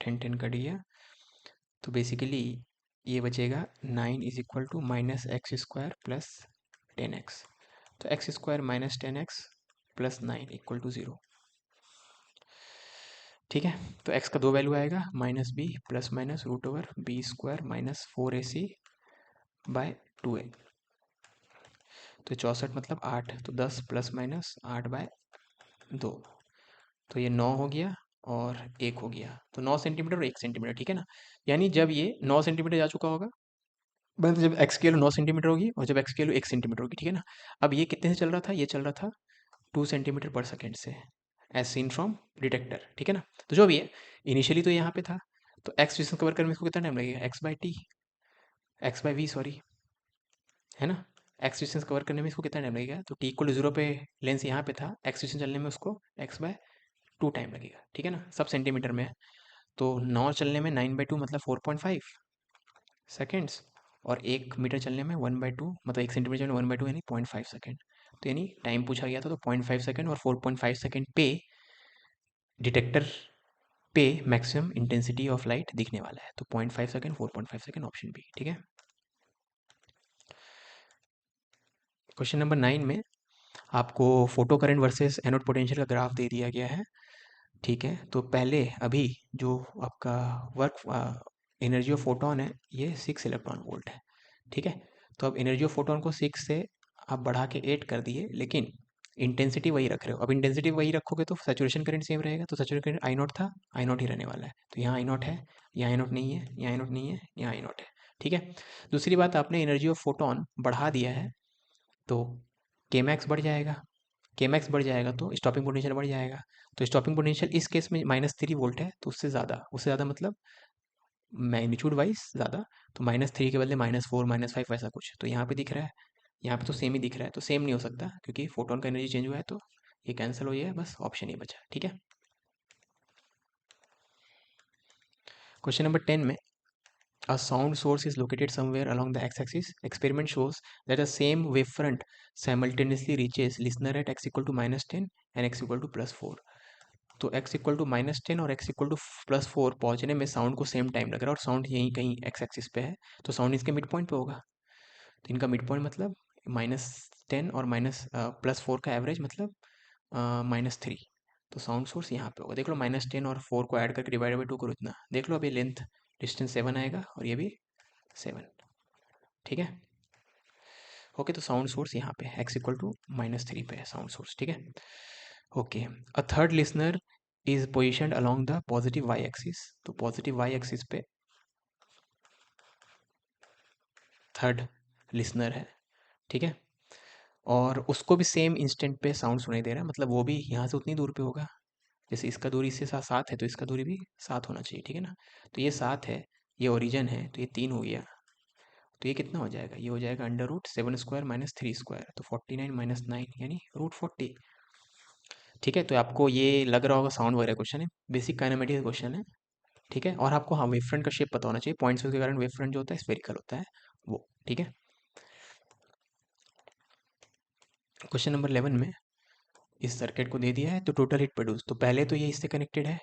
A: 10 कट गया, तो बेसिकली ये बचेगा 9 is equal to -x² plus 10x, तो x² - 10x plus 9 equal to 0। ठीक है, तो x का दो वैल्यू आएगा, -b plus minus √b² - 4ac/2a, तो 64 मतलब 8, तो 10 प्लस माइनस 8/2, तो ये 9 हो गया और 1 हो गया, तो 9 सेंटीमीटर और 1 सेंटीमीटर। ठीक है ना, यानी जब ये 9 सेंटीमीटर जा चुका होगा, मतलब जब एक्स की वैल्यू 9 सेंटीमीटर होगी और जब एक्स की वैल्यू 1 सेंटीमीटर होगी। ठीक है ना, अब ये कितने से चल रहा था, ये चल रहा था 2 सेंटीमीटर पर सेकेंड से, एज सीन फ्रॉम डिटेक्टर। ठीक है ना, तो जो भी है इनिशियली तो यहाँ पे था, तो एक्स डिस्टेंस कवर करने में इसको कितना टाइम लगेगा, एक्स बाई वी सॉरी, है ना। एक्स डिस्टेंस कवर करने में इसको कितना टाइम लगेगा, तो t = 0 पे लेंस यहाँ पे था, एक्स डिस्टेंस चलने में उसको x/2 टाइम लगेगा। ठीक है ना, सब सेंटीमीटर में है, तो 9 चलने में 9/2 मतलब 4.5 सेकेंड्स, और 1 मीटर चलने में 1/2 मतलब 1 सेंटीमीटर चलने में 1/2 यानी 0.5 सेकेंड। तो यानी टाइम पूछा गया था, तो 0.5 सेकेंड और 4.5 सेकेंड पे डिटेक्टर पे मैक्सिमम इंटेंसिटी ऑफ लाइट दिखने वाला है, तो 0.5 सेकेंड 4.5 सेकेंड, ऑप्शन बी। ठीक है, क्वेश्चन नंबर 9 में आपको photo current versus anode potential का ग्राफ दे दिया गया है। ठीक है, तो पहले अभी जो आपका वर्क एनर्जी ऑफ फोटोन है, ये 6 इलेक्ट्रॉन वोल्ट है। ठीक है, तो अब एनर्जी ऑफ फोटोन को 6 से आप बढ़ा के 8 कर दिए, लेकिन इंटेंसिटी वही रख रहे हो। अब इंटेंसिटी वही रखोगे तो सैचुरेशन करंट सेम रहेगा, तो सैचुरेशन करंट आई नॉट था, आई नॉट ही रहने वाला है, तो यहाँ आई नॉट है, यहाँ आई नॉट नहीं है, यहाँ आई नॉट नहीं है, यहाँ आई नॉट है। ठीक है, दूसरी बात, आपने एनर्जी ऑफ फोटोन बढ़ा दिया है, तो के मैक्स बढ़ जाएगा, के मैक्स बढ़ जाएगा तो स्टॉपिंग पोटेंशियल बढ़ जाएगा, तो स्टॉपिंग पोटेंशियल इस केस में -3 वोल्ट है, तो उससे ज़्यादा मतलब मैग्नीट्यूड वाइज ज़्यादा, तो -3 के बदले -4 -5 वैसा कुछ, तो यहाँ पे दिख रहा है, यहाँ पे तो सेम ही दिख रहा है, तो सेम नहीं हो सकता क्योंकि फोटोन का एनर्जी चेंज हुआ है, तो ये कैंसिल हो गया है, बस ऑप्शन ही बचा। ठीक है, क्वेश्चन नंबर 10 में a sound source is located somewhere along the x-axis. Experiment shows that the same wavefront simultaneously reaches listener at x equal to -10 and x equal to +4. तो x इक्वल टू -10 और x equal to +4 पहुंचने में sound को same time लग रहा है, और sound यहीं कहीं x एक्सिस पे है, तो साउंड इसके मिड पॉइंट पे होगा, तो इनका मिड पॉइंट मतलब -10 और +4 का एवरेज मतलब -3। तो साउंड सोर्स यहाँ पे होगा। देख लो, -10 और 4 को ऐड करके डिवाइड बाई 2 करो इतना। देख लो, अभी लेंथ डिस्टेंस 7 आएगा और ये भी 7। ठीक है। ओके, तो साउंड सोर्स यहाँ पे x इक्वल टू -3 पे है साउंड सोर्स। ठीक है। Okay, a third listener is positioned along the positive y axis. तो पॉजिटिव y एक्सिस पे थर्ड लिसनर है। ठीक है। और उसको भी सेम इंस्टेंट पे साउंड सुनाई दे रहा है, मतलब वो भी यहाँ से उतनी दूर पे होगा। जैसे इसका दूरी इससे 7 है तो इसका दूरी भी 7 होना चाहिए। ठीक है ना। तो ये 7 है, ये ओरिजन है, तो ये 3 हो गया। तो ये कितना हो जाएगा? ये हो जाएगा √7² - 3²। तो 49 - 9 यानी √40। ठीक है। तो आपको ये लग रहा होगा साउंड वगैरह क्वेश्चन है, बेसिक काइनेमेटिक्स क्वेश्चन है। ठीक है। और आपको हाँ, वेव फ्रंट का शेप पता होना चाहिए। पॉइंट्स के कारण वेव फ्रंट जो होता है स्फेरिकल होता है वो। ठीक है। क्वेश्चन नंबर 11 में इस सर्किट को दे दिया है, तो टोटल हीट प्रोड्यूस। तो पहले तो ये इससे कनेक्टेड है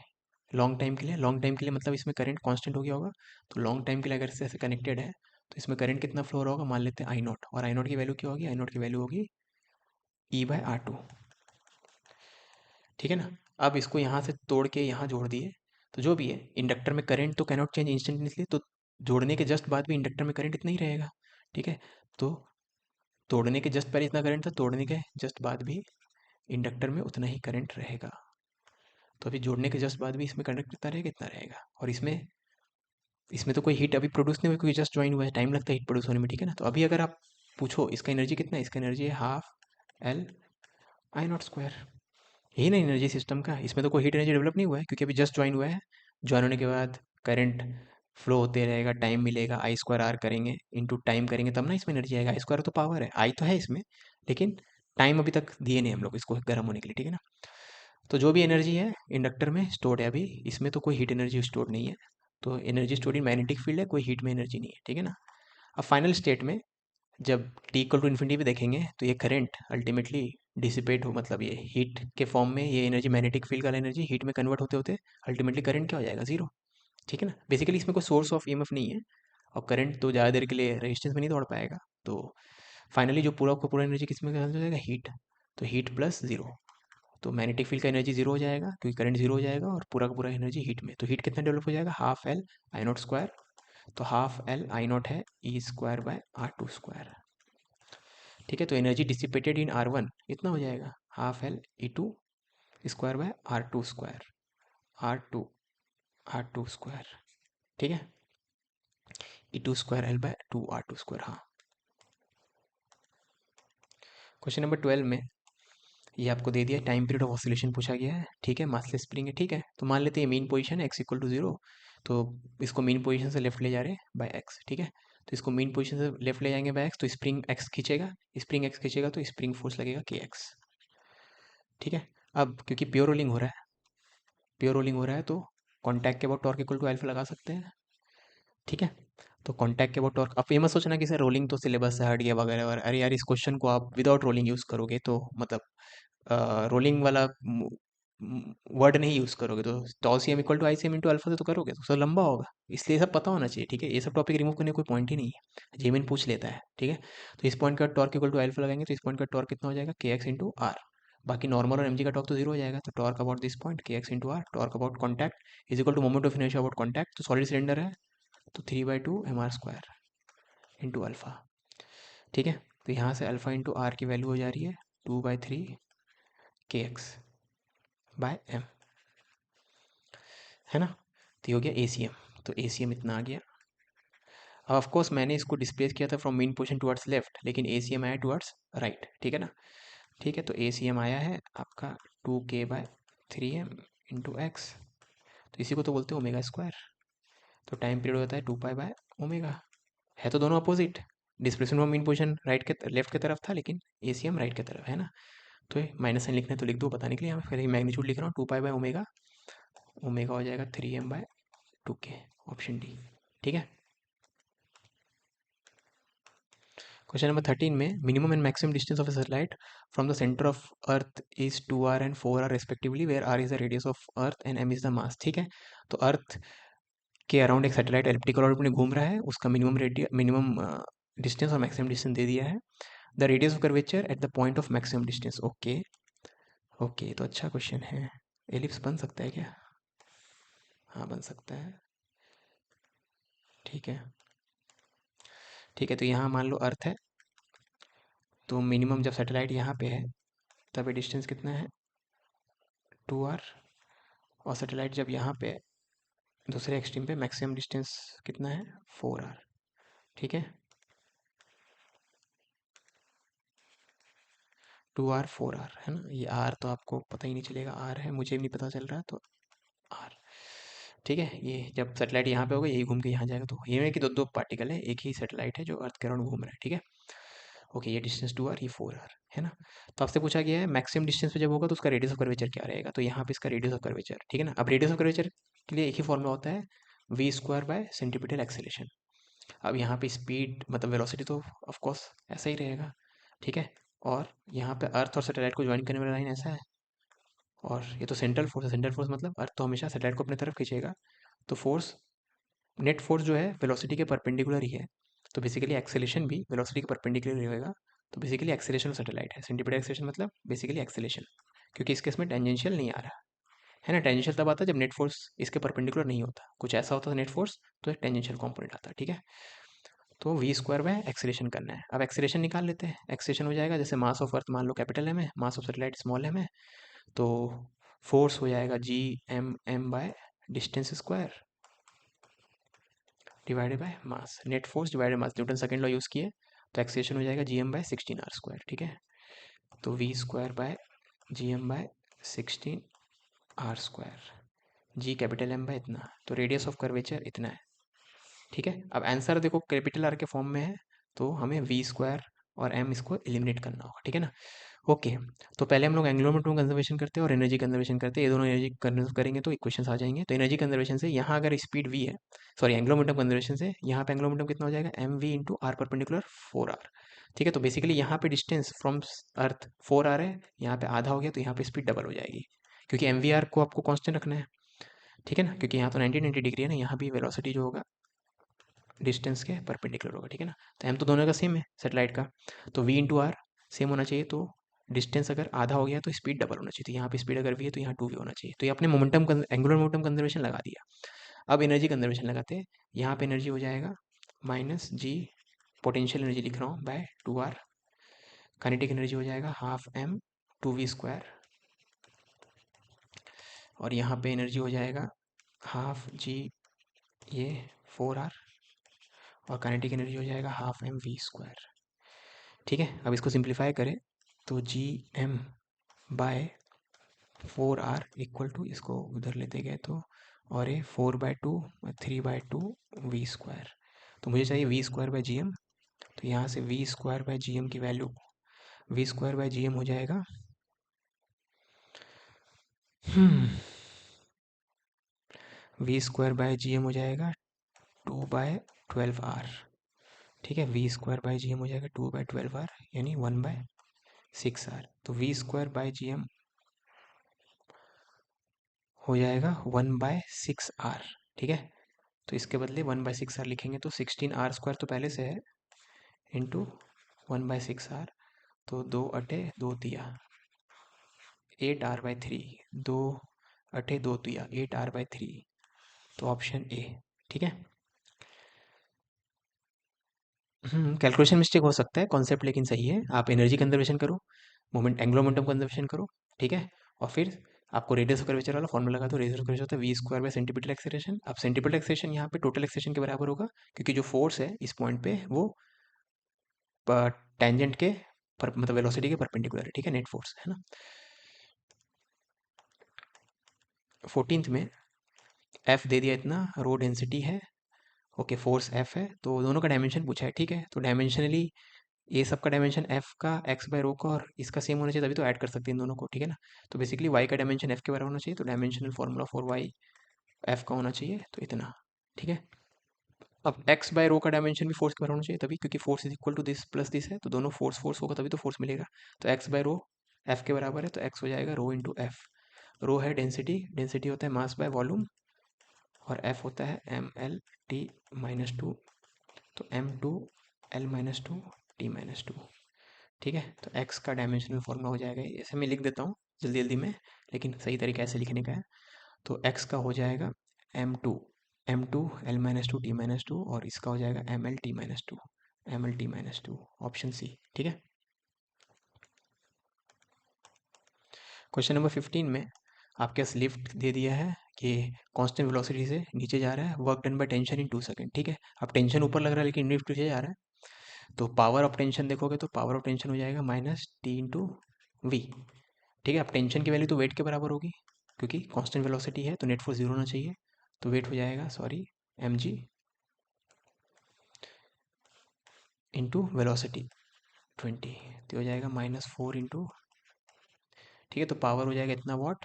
A: लॉन्ग टाइम के लिए। लॉन्ग टाइम के लिए मतलब इसमें करंट कांस्टेंट हो गया होगा। तो लॉन्ग टाइम के लिए अगर इससे ऐसे कनेक्टेड है तो इसमें करंट कितना फ्लो होगा, मान लेते हैं आई नॉट। और आई नॉट की वैल्यू क्या होगी? आई नॉट की वैल्यू होगी E/R2। ठीक है ना। अब इसको यहाँ से तोड़ के यहाँ जोड़ दिए, तो जो भी है इंडक्टर में करंट तो कैनॉट चेंज इंस्टेंटनेसली। तो जोड़ने के जस्ट बाद भी इंडक्टर में करंट इतना ही रहेगा। ठीक है। तो तोड़ने के जस्ट पहले इतना करंट था, तोड़ने के जस्ट बाद भी इंडक्टर में उतना ही करंट रहेगा। तो अभी जोड़ने के जस्ट बाद भी इसमें करंट कितना रहेगा? इतना रहेगा। और इसमें इसमें तो कोई हीट अभी प्रोड्यूस नहीं हुई क्योंकि जस्ट ज्वाइन हुआ है, टाइम लगता है हीट प्रोड्यूस होने में। ठीक है ना। तो अभी अगर आप पूछो इसका एनर्जी कितना है, इसका एनर्जी है ½L I0²। यही ना एनर्जी सिस्टम का। इसमें तो कोई हीट एनर्जी डेवलप नहीं हुआ है क्योंकि अभी जस्ट ज्वाइन हुआ है। ज्वाइन होने के बाद करंट फ्लो होते रहेगा, टाइम मिलेगा, I²R करेंगे इंटू टाइम करेंगे तब ना इसमें एनर्जी आएगा। I² तो पावर है, आई तो है इसमें, लेकिन टाइम अभी तक दिए नहीं हम लोग इसको गर्म होने के लिए। ठीक है ना। तो जो भी एनर्जी है इंडक्टर में स्टोर्ड है, अभी इसमें तो कोई हीट एनर्जी स्टोर नहीं है। तो energy stored in magnetic field है, कोई हीट में एनर्जी नहीं है। ठीक है ना। अब फाइनल स्टेट में जब t इक्वल टू इन्फिनिटी पे देखेंगे तो ये करंट अल्टीमेटली डिसिपेट हो, मतलब ये हीट के फॉर्म में ये एनर्जी, मैग्नेटिक फील्ड का एनर्जी हीट में कन्वर्ट होते होते अल्टीमेटली करंट क्या हो जाएगा? जीरो। ठीक है ना। बेसिकली इसमें कोई सोर्स ऑफ ईएमएफ नहीं है और करंट तो ज़्यादा देर के लिए रेजिस्टेंस में नहीं दौड़ पाएगा। तो फाइनली जो पूरा का पूरा एनर्जी किस में कैंसिल हो जाएगा? हीट। तो हीट प्लस जीरो, तो मैग्नेटिक फील्ड का एनर्जी जीरो हो जाएगा क्योंकि करंट जीरो हो जाएगा और पूरा का पूरा एनर्जी हीट में। तो हीट कितना डेवलप हो जाएगा? ½ L I0²। तो ½ L I0 है E²/R2²। ठीक है। तो एनर्जी डिसिपेटेड इन R1 इतना हो जाएगा ½ L E2² R2 R2²। ठीक है। E2²L/2 R2²। हाँ। क्वेश्चन नंबर 12 में ये आपको दे दिया, टाइम पीरियड ऑफ ऑसिलेशन पूछा गया है। ठीक है। मासलेस स्प्रिंग है। ठीक है। तो मान लेते हैं मीन पोजीशन है x इक्वल टू 0। तो इसको मीन पोजीशन से लेफ्ट ले जा रहे हैं बाय x। ठीक है। तो इसको मीन पोजीशन से लेफ्ट ले जाएंगे बाय x, तो स्प्रिंग x खींचेगा। स्प्रिंग x खींचेगा तो स्प्रिंग फोर्स लगेगा kx। ठीक है। अब क्योंकि प्योर रोलिंग हो रहा है, प्योर रोलिंग हो रहा है तो कॉन्टैक्ट के about torque equal to alpha लगा सकते हैं। ठीक है। तो कॉन्टैक्ट के अबाउट टॉर्क, अब ये मत सोचना कि सर रोलिंग तो सिलेबस से हट गया वगैरह वगैरह। अरे यार, इस क्वेश्चन को आप विदाउट रोलिंग यूज़ करोगे तो मतलब रोलिंग वाला वर्ड नहीं यूज़ करोगे तो tau CM equal to ICM into alpha से तो करोगे तो सर लंबा होगा। इसलिए सब पता होना चाहिए। ठीक है। ये सब टॉपिक रिमूव करने का कोई पॉइंट ही नहीं है, जेमिन पूछ लेता है। ठीक है। तो इस पॉइंट का टॉर्क इक्वल टू अल्फा लगाएंगे तो इस पॉइंट का टॉर्क कितना हो जाएगा? KX into r. बाकी नॉर्मल और mg का टॉर्क तो जीरो हो जाएगा। तो torque about this point KX into r, torque about contact is equal to moment of inertia about contact. तो सॉलिड सिलेंडर है तो 3/2 mr² इंटू अल्फा। ठीक है। तो यहाँ से अल्फा इंटू आर की वैल्यू हो जा रही है 2/3 KX/m, है ना। तो ये हो गया ACM। तो ACM इतना आ गया। अब ऑफ कोर्स मैंने इसको डिस्प्लेस किया था from mean position towards left, लेकिन ACM आया टुवर्ड्स राइट। ठीक है ना। ठीक है। तो ACM आया है आपका 2K/3m इंटू एक्स। तो इसी को तो बोलते हैं ω²। तो टाइम पीरियड होता है 2π/ω। है तो दोनों opposite, displacement from mean position right के लेफ्ट की तरफ था, लेकिन ACM राइट की तरफ है ना। तो ये माइनस साइन लिखना है तो लिख दो बताने के लिए। यहाँ फिर मैग्नीट्यूड लिख रहा हूँ 2π/ω। ओमेगा हो जाएगा 3m/2k, ऑप्शन डी। ठीक है। क्वेश्चन नंबर 13 में minimum and maximum distance of a satellite from the centre of earth is 2r and 4r respectively, where r is the radius of earth and m is the mass. ठीक है। तो अर्थ के around एक satellite elliptical orbit में घूम रहा है, उसका मिनिमम डिस्टेंस और मैक्सिमम डिस्टेंस दे दिया है। The radius of curvature at the point of maximum distance. Okay okay, तो अच्छा क्वेश्चन है। एलिप्स बन सकता है क्या? हाँ बन सकता है। ठीक है ठीक है, तो यहाँ मान लो अर्थ है, तो मिनिमम जब सैटेलाइट यहाँ पे है तब ये डिस्टेंस कितना है? 2r। और सैटेलाइट जब यहाँ पे है दूसरे एक्सट्रीम पे, मैक्सिमम डिस्टेंस कितना है? 4r। ठीक है, 2r 4r है ना, ये r तो आपको पता ही नहीं चलेगा r है, मुझे भी नहीं पता चल रहा है, तो r। ठीक है, ये जब सैटेलाइट यहाँ पे होगा यही घूम के यहाँ जाएगा, तो ये है कि दो दो पार्टिकल है, एक ही सैटेलाइट है जो अर्थ के अराउंड घूम रहा है। ठीक है, ओके, ये डिस्टेंस 2r, ये 4r है ना। तो आपसे पूछा गया है मैक्सिमम डिस्टेंस पे जब होगा तो उसका रेडियस ऑफ कर्वेचर क्या रहेगा, तो यहाँ पे इसका रेडियस ऑफ कर्वेचर। ठीक है ना, अब रेडियस ऑफ कर्वेचर के लिए एक ही फॉर्मूला होता है, v square by centimetre acceleration. अब यहाँ पे स्पीड मतलब वेलोसिटी तो ऑफ कोर्स ऐसा ही रहेगा। ठीक है, और यहाँ पे अर्थ और सैटेलाइट को ज्वाइन करने वाला लाइन ऐसा है, और ये तो सेंट्रल फोर्स है। सेंट्रल फोर्स मतलब अर्थ तो हमेशा सैटेलाइट को अपनी तरफ खींचेगा, तो फोर्स, नेट फोर्स जो है वेलोसिटी के परपेंडिकुलर ही है, तो बेसिकली एक्सेलेरेशन भी वेलोसिटी के परपेंडिकुलर ही होएगा। तो बेसिकली एक्सेलेरेशन ऑफ सैटेलाइट है, सेंटीमीटर एक्सेलेरेशन मतलब बेसिकली एक्सेलेरेशन, क्योंकि इस केस में टेंजेंशियल नहीं आ रहा है ना। टेंजेंशियल तब आता है जब नेट फोर्स इसके परपेंडिकुलर नहीं होता, कुछ ऐसा होता है नेट फोर्स, तो एक टेंजेंशियल कंपोनेंट आता है। ठीक है, तो वी स्क्वायर बाय एक्सेलेरेशन करना है। अब एक्सेलेरेशन निकाल लेते हैं। एक्सेलेरेशन हो जाएगा, जैसे मास ऑफ अर्थ मान लो कैपिटल एम है, mass of satellite small m है, तो फोर्स हो जाएगा G M m by distance square divided by mass. Net force divided mass, Newton second law use किए, तो एक्सेलेरेशन हो जाएगा जी एम बाय 16r²। ठीक है, तो v square by G M by 16r², G capital M by इतना, तो radius of curvature इतना है। ठीक है, अब आंसर देखो कैपिटल आर के फॉर्म में है, तो हमें वी स्क्वायर और एम इसको एलिमिनेट करना होगा। ठीक है ना, ओके। तो पहले हम लोग एंगुलर मोमेंटम कंजर्वेशन करते हैं और एनर्जी कंजर्वेशन करते हैं, ये दोनों एनर्जी कंजर्व करेंगे तो इक्वेशंस आ जाएंगे। तो एनर्जी कंजर्वेशन से यहाँ अगर स्पीड v है, सॉरी एंगुलर मोमेंटम कंजर्वेशन से यहाँ पे एंगुलर मोमेंटम कितना हो जाएगा? M v into r perpendicular 4r। ठीक है, तो बेसिकली यहाँ पे डिस्टेंस फ्रॉम अर्थ 4r है, यहाँ पे आधा हो गया, तो यहाँ पे स्पीड डबल हो जाएगी, क्योंकि एम वी आर को आपको कॉन्स्टेंट रखना है। ठीक है ना, क्योंकि यहाँ तो 90 डिग्री है ना, यहाँ भी वेलोसिटी जो होगा डिस्टेंस के परपेंडिकुलर होगा। ठीक है ना, तो एम तो दोनों का सेम है सेटेलाइट का, तो वी इंटू आर सेम होना चाहिए, तो डिस्टेंस अगर आधा हो गया तो स्पीड डबल होना चाहिए, तो यहाँ पे स्पीड अगर वी है तो यहाँ 2v होना चाहिए। तो ये अपने मोमेंटम एंगुलर मोमेंटम कंजर्वेशन लगा दिया। अब एनर्जी कंजर्वेशन लगाते हैं। यहाँ पे एनर्जी हो जाएगा माइनस जी, पोटेंशियल एनर्जी लिख रहा हूँ, बाय 2r। काइनेटिक एनर्जी हो जाएगा हाफ एम 2v², और यहाँ पे एनर्जी हो जाएगा हाफ जी ये 4r, और काइनेटिक एनर्जी हो जाएगा हाफ एम v²। ठीक है, अब इसको सिंप्लीफाई करें तो G M by 4r equal to, इसको उधर लेते गए तो, और ये 4/2 3/2 v²। तो मुझे चाहिए v² बाय जी एम, तो यहाँ से v² बाय जी एम की value, v² by G M हो जाएगा v² बाय जी एम हो जाएगा 2/12r। ठीक है, v² बाय जी एम हो जाएगा 2/12r, यानी 1/6r। तो v² बाय जी एम हो जाएगा 1/6r। ठीक है, तो इसके बदले 1/6r लिखेंगे, तो 16r² तो पहले से है, इंटू 1/6r, तो 2 × 2 = 8r/3, 2 × 2 = 8r/3, तो ऑप्शन ए। ठीक है, कैलकुलेशन मिस्टेक हो सकता है, कॉन्सेप्ट लेकिन सही है। आप एनर्जी कंजर्वेशन करो, मोमेंट एंगुलर मोमेंटम कंजर्वेशन करो। ठीक है, और फिर आपको रेडियस ऑफ कर्वेचर वाला फॉर्मूला लगा दो। रेडियस ऑफ कर्वेचर होता है v² बाय सेंटीमीटर एक्सेलरेशन। अब सेंटीमीटर एक्सेलरेशन यहाँ पे टोटल एक्सेलरेशन के बराबर होगा, क्योंकि जो फोर्स है इस पॉइंट पे वो टेंजेंट के पर, मतलब वेलोसिटी के परपेंडिकुलर है। ठीक है, नेट फोर्स है ना। 14th में एफ दे दिया इतना, रो डेंसिटी है, ओके, फोर्स एफ है, तो दोनों का डायमेंशन पूछा है। ठीक है, तो डायमेंशनली ये सब का डायमेंशन एफ का एक्स बाय रो का और इसका सेम होना चाहिए, तभी तो ऐड कर सकते हैं इन दोनों को। ठीक है ना, तो बेसिकली वाई का डायमेंशन एफ के बराबर होना चाहिए, तो dimensional formula for y F का होना चाहिए, तो इतना। ठीक है, अब एक्स बाय रो का डायमेंशन भी फोर्स के बराबर होना चाहिए, तभी, क्योंकि force is equal to this plus this है, तो दोनों फोर्स फोर्स होगा तभी तो फोर्स मिलेगा। तो एक्स बाय रो एफ के बराबर है, तो एक्स हो जाएगा रो इंटू एफ। रो है डेंसिटी, डेंसिटी होता है मास बाय वॉल्यूम, और एफ होता है mL/T-2, तो m2 L-2 T-2। ठीक है, तो एक्स का डायमेंशनल फॉर्मूला हो जाएगा, ऐसे मैं लिख देता हूँ जल्दी जल्दी में, लेकिन सही तरीका ऐसे लिखने का है। तो एक्स का हो जाएगा m two l minus two t minus two, और इसका हो जाएगा m l t minus two, m l t minus two, option C. ठीक है, क्वेश्चन नंबर 15 में आपके पास लिफ्ट दे दिया है कि कांस्टेंट वेलोसिटी से नीचे जा रहा है, work done by tension in 2 second. ठीक है, अब टेंशन ऊपर लग रहा है लेकिन लिफ्ट नीचे जा रहा है, तो पावर ऑफ टेंशन देखोगे तो पावर ऑफ टेंशन हो जाएगा माइनस टी इंटू वी। ठीक है, अब टेंशन की वैल्यू तो वेट के बराबर होगी, क्योंकि कांस्टेंट वेलोसिटी है तो नेट फोर्स जीरो होना चाहिए, तो वेट हो जाएगा sorry m g into velocity 20, तो हो जाएगा -4 इंटू, ठीक है, तो पावर हो जाएगा इतना what,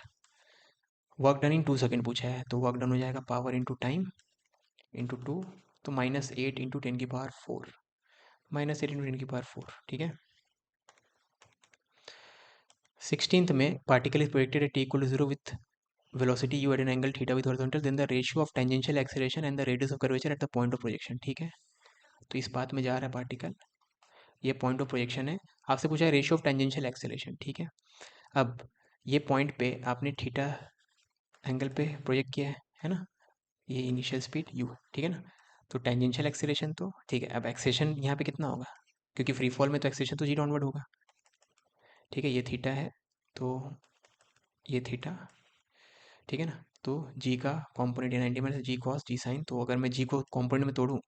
A: work done in 2 second पूछा है, तो वर्क डन हो जाएगा power into time into two, तो -8 इंटू 10 की पावर 4, -8 इंटू 10 की पावर 4। ठीक है, 16th में particle is projected at t equal to 0 with velocity u at an angle theta with horizontal, then the ratio of tangential acceleration and the radius of curvature at the point of projection। ठीक है, तो इस बात में जा रहा है particle, ये पॉइंट ऑफ प्रोजेक्शन है, आपसे पूछा है रेशियो ऑफ टेंजेंशियल एक्सेलेरेशन। ठीक है, अब ये पॉइंट पे आपने थीटा एंगल पे प्रोजेक्ट किया है ना, ये इनिशियल स्पीड u, ठीक है ना, तो टेंजेंशियल एक्सेलेरेशन तो ठीक है, अब एक्सेलेरेशन यहाँ पे कितना होगा, क्योंकि फ्री फॉल में तो एक्सेलेरेशन तो जी डाउनवर्ड होगा। ठीक है, ये थीटा है, तो ये थीटा, ठीक है ना, तो जी का कॉम्पोनेंट है 90 माइनस जी कॉस जी साइन, तो अगर मैं जी को कॉम्पोनेंट में तोड़ूँ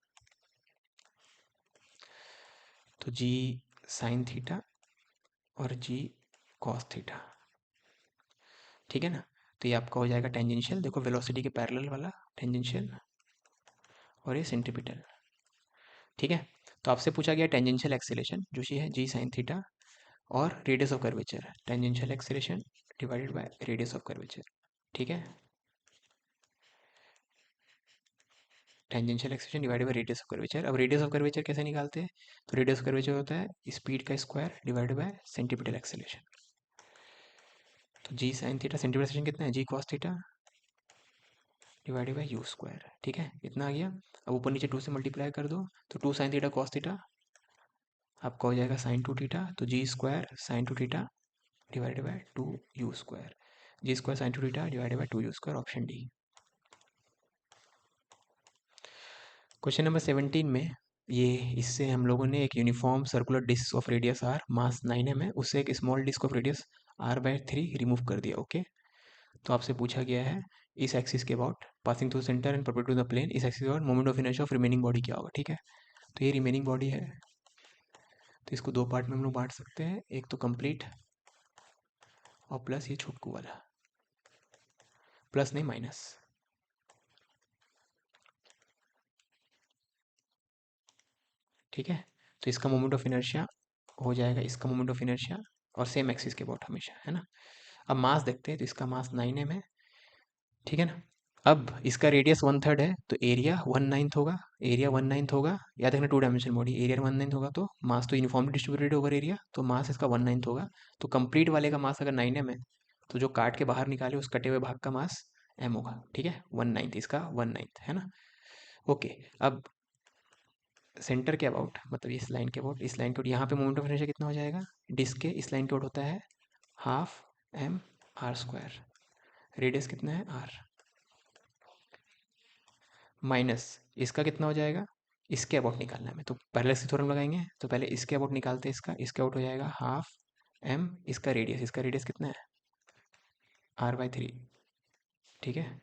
A: तो जी साइन थीटा और जी कॉस थीटा। ठीक है ना, तो ये आपका हो जाएगा टेंजेंशियल, देखो वेलोसिटी के पैरेलल वाला टेंजेंशियल, और ये सेंट्रीपिटल। ठीक है, तो आपसे पूछा गया टेंजेंशियल एक्सेलेरेशन जो जी है जी साइन थीटा, और radius of curvature, tangential acceleration divided by radius of curvature. ठीक है, tangential acceleration divided by radius of curvature. अब रेडियस ऑफ कर्वेचर कैसे निकालते हैं, तो रेडियस ऑफ कर्वेचर होता है स्पीड का square divided by centripetal acceleration. तो g sine theta centripetal acceleration कितना है, g cos theta divided by u square. ठीक है, इतना आ गया, अब ऊपर नीचे 2 से मल्टीप्लाई कर दो, तो 2 साइन थीटा कॉस थीटा आपका हो जाएगा साइन 2 थीटा, तो g square sine 2 theta divided by 2 u square, g square sine 2 theta divided by 2 u square, option D. Question number 17 में ये, इससे हम लोगों ने एक uniform circular disc of radius R mass 9m है, उससे एक small disc of radius r/3 remove कर दिया। ओके, तो आपसे पूछा गया है इस एक्सिस के about passing through centre and perpendicular to the plane, इस एक्सिस के about moment of inertia of remaining body क्या होगा। ठीक है, तो ये रिमेनिंग बॉडी है, तो इसको दो पार्ट में हम लोग बांट सकते हैं, एक तो कंप्लीट और प्लस ये छुटकू वाला, प्लस नहीं माइनस। ठीक है, तो इसका मोमेंट ऑफ इनर्शिया हो जाएगा, इसका मोमेंट ऑफ इनर्शिया और सेम एक्सिस के अबाउट हमेशा, है ना। अब मास देखते हैं, तो इसका मास 9m है, ठीक है ना। अब इसका रेडियस 1/3 है, तो एरिया 1/9 होगा, एरिया 1/9 होगा, याद रखना 2 डायमेंशन बॉडी, एरिया 1/9 होगा, तो मास तो यूनिफॉर्मली डिस्ट्रीब्यूटेड ओवर एरिया, तो मास इसका 1/9 होगा। तो कंप्लीट वाले का मास अगर 9m है, तो जो काट के बाहर निकाले उस कटे हुए भाग का मास m होगा। ठीक है, 1/9 इसका 1/9 है ना। ओके, अब सेंटर के अबाउट, मतलब इस लाइन के अबाउट, इस लाइन के अबाउट यहाँ पे मोमेंट ऑफ इनर्शिया कितना हो जाएगा, डिस्क के इस लाइन के अबाउट होता है half m r square, radius कितना है r, माइनस इसका कितना हो जाएगा, इसके अबाउट निकालना है हमें, तो पहले से थ्योरम लगाएंगे, तो पहले इसके अबाउट निकालते हैं, इसके अबाउट हो जाएगा हाफ m, इसका रेडियस कितना है r/3। ठीक है,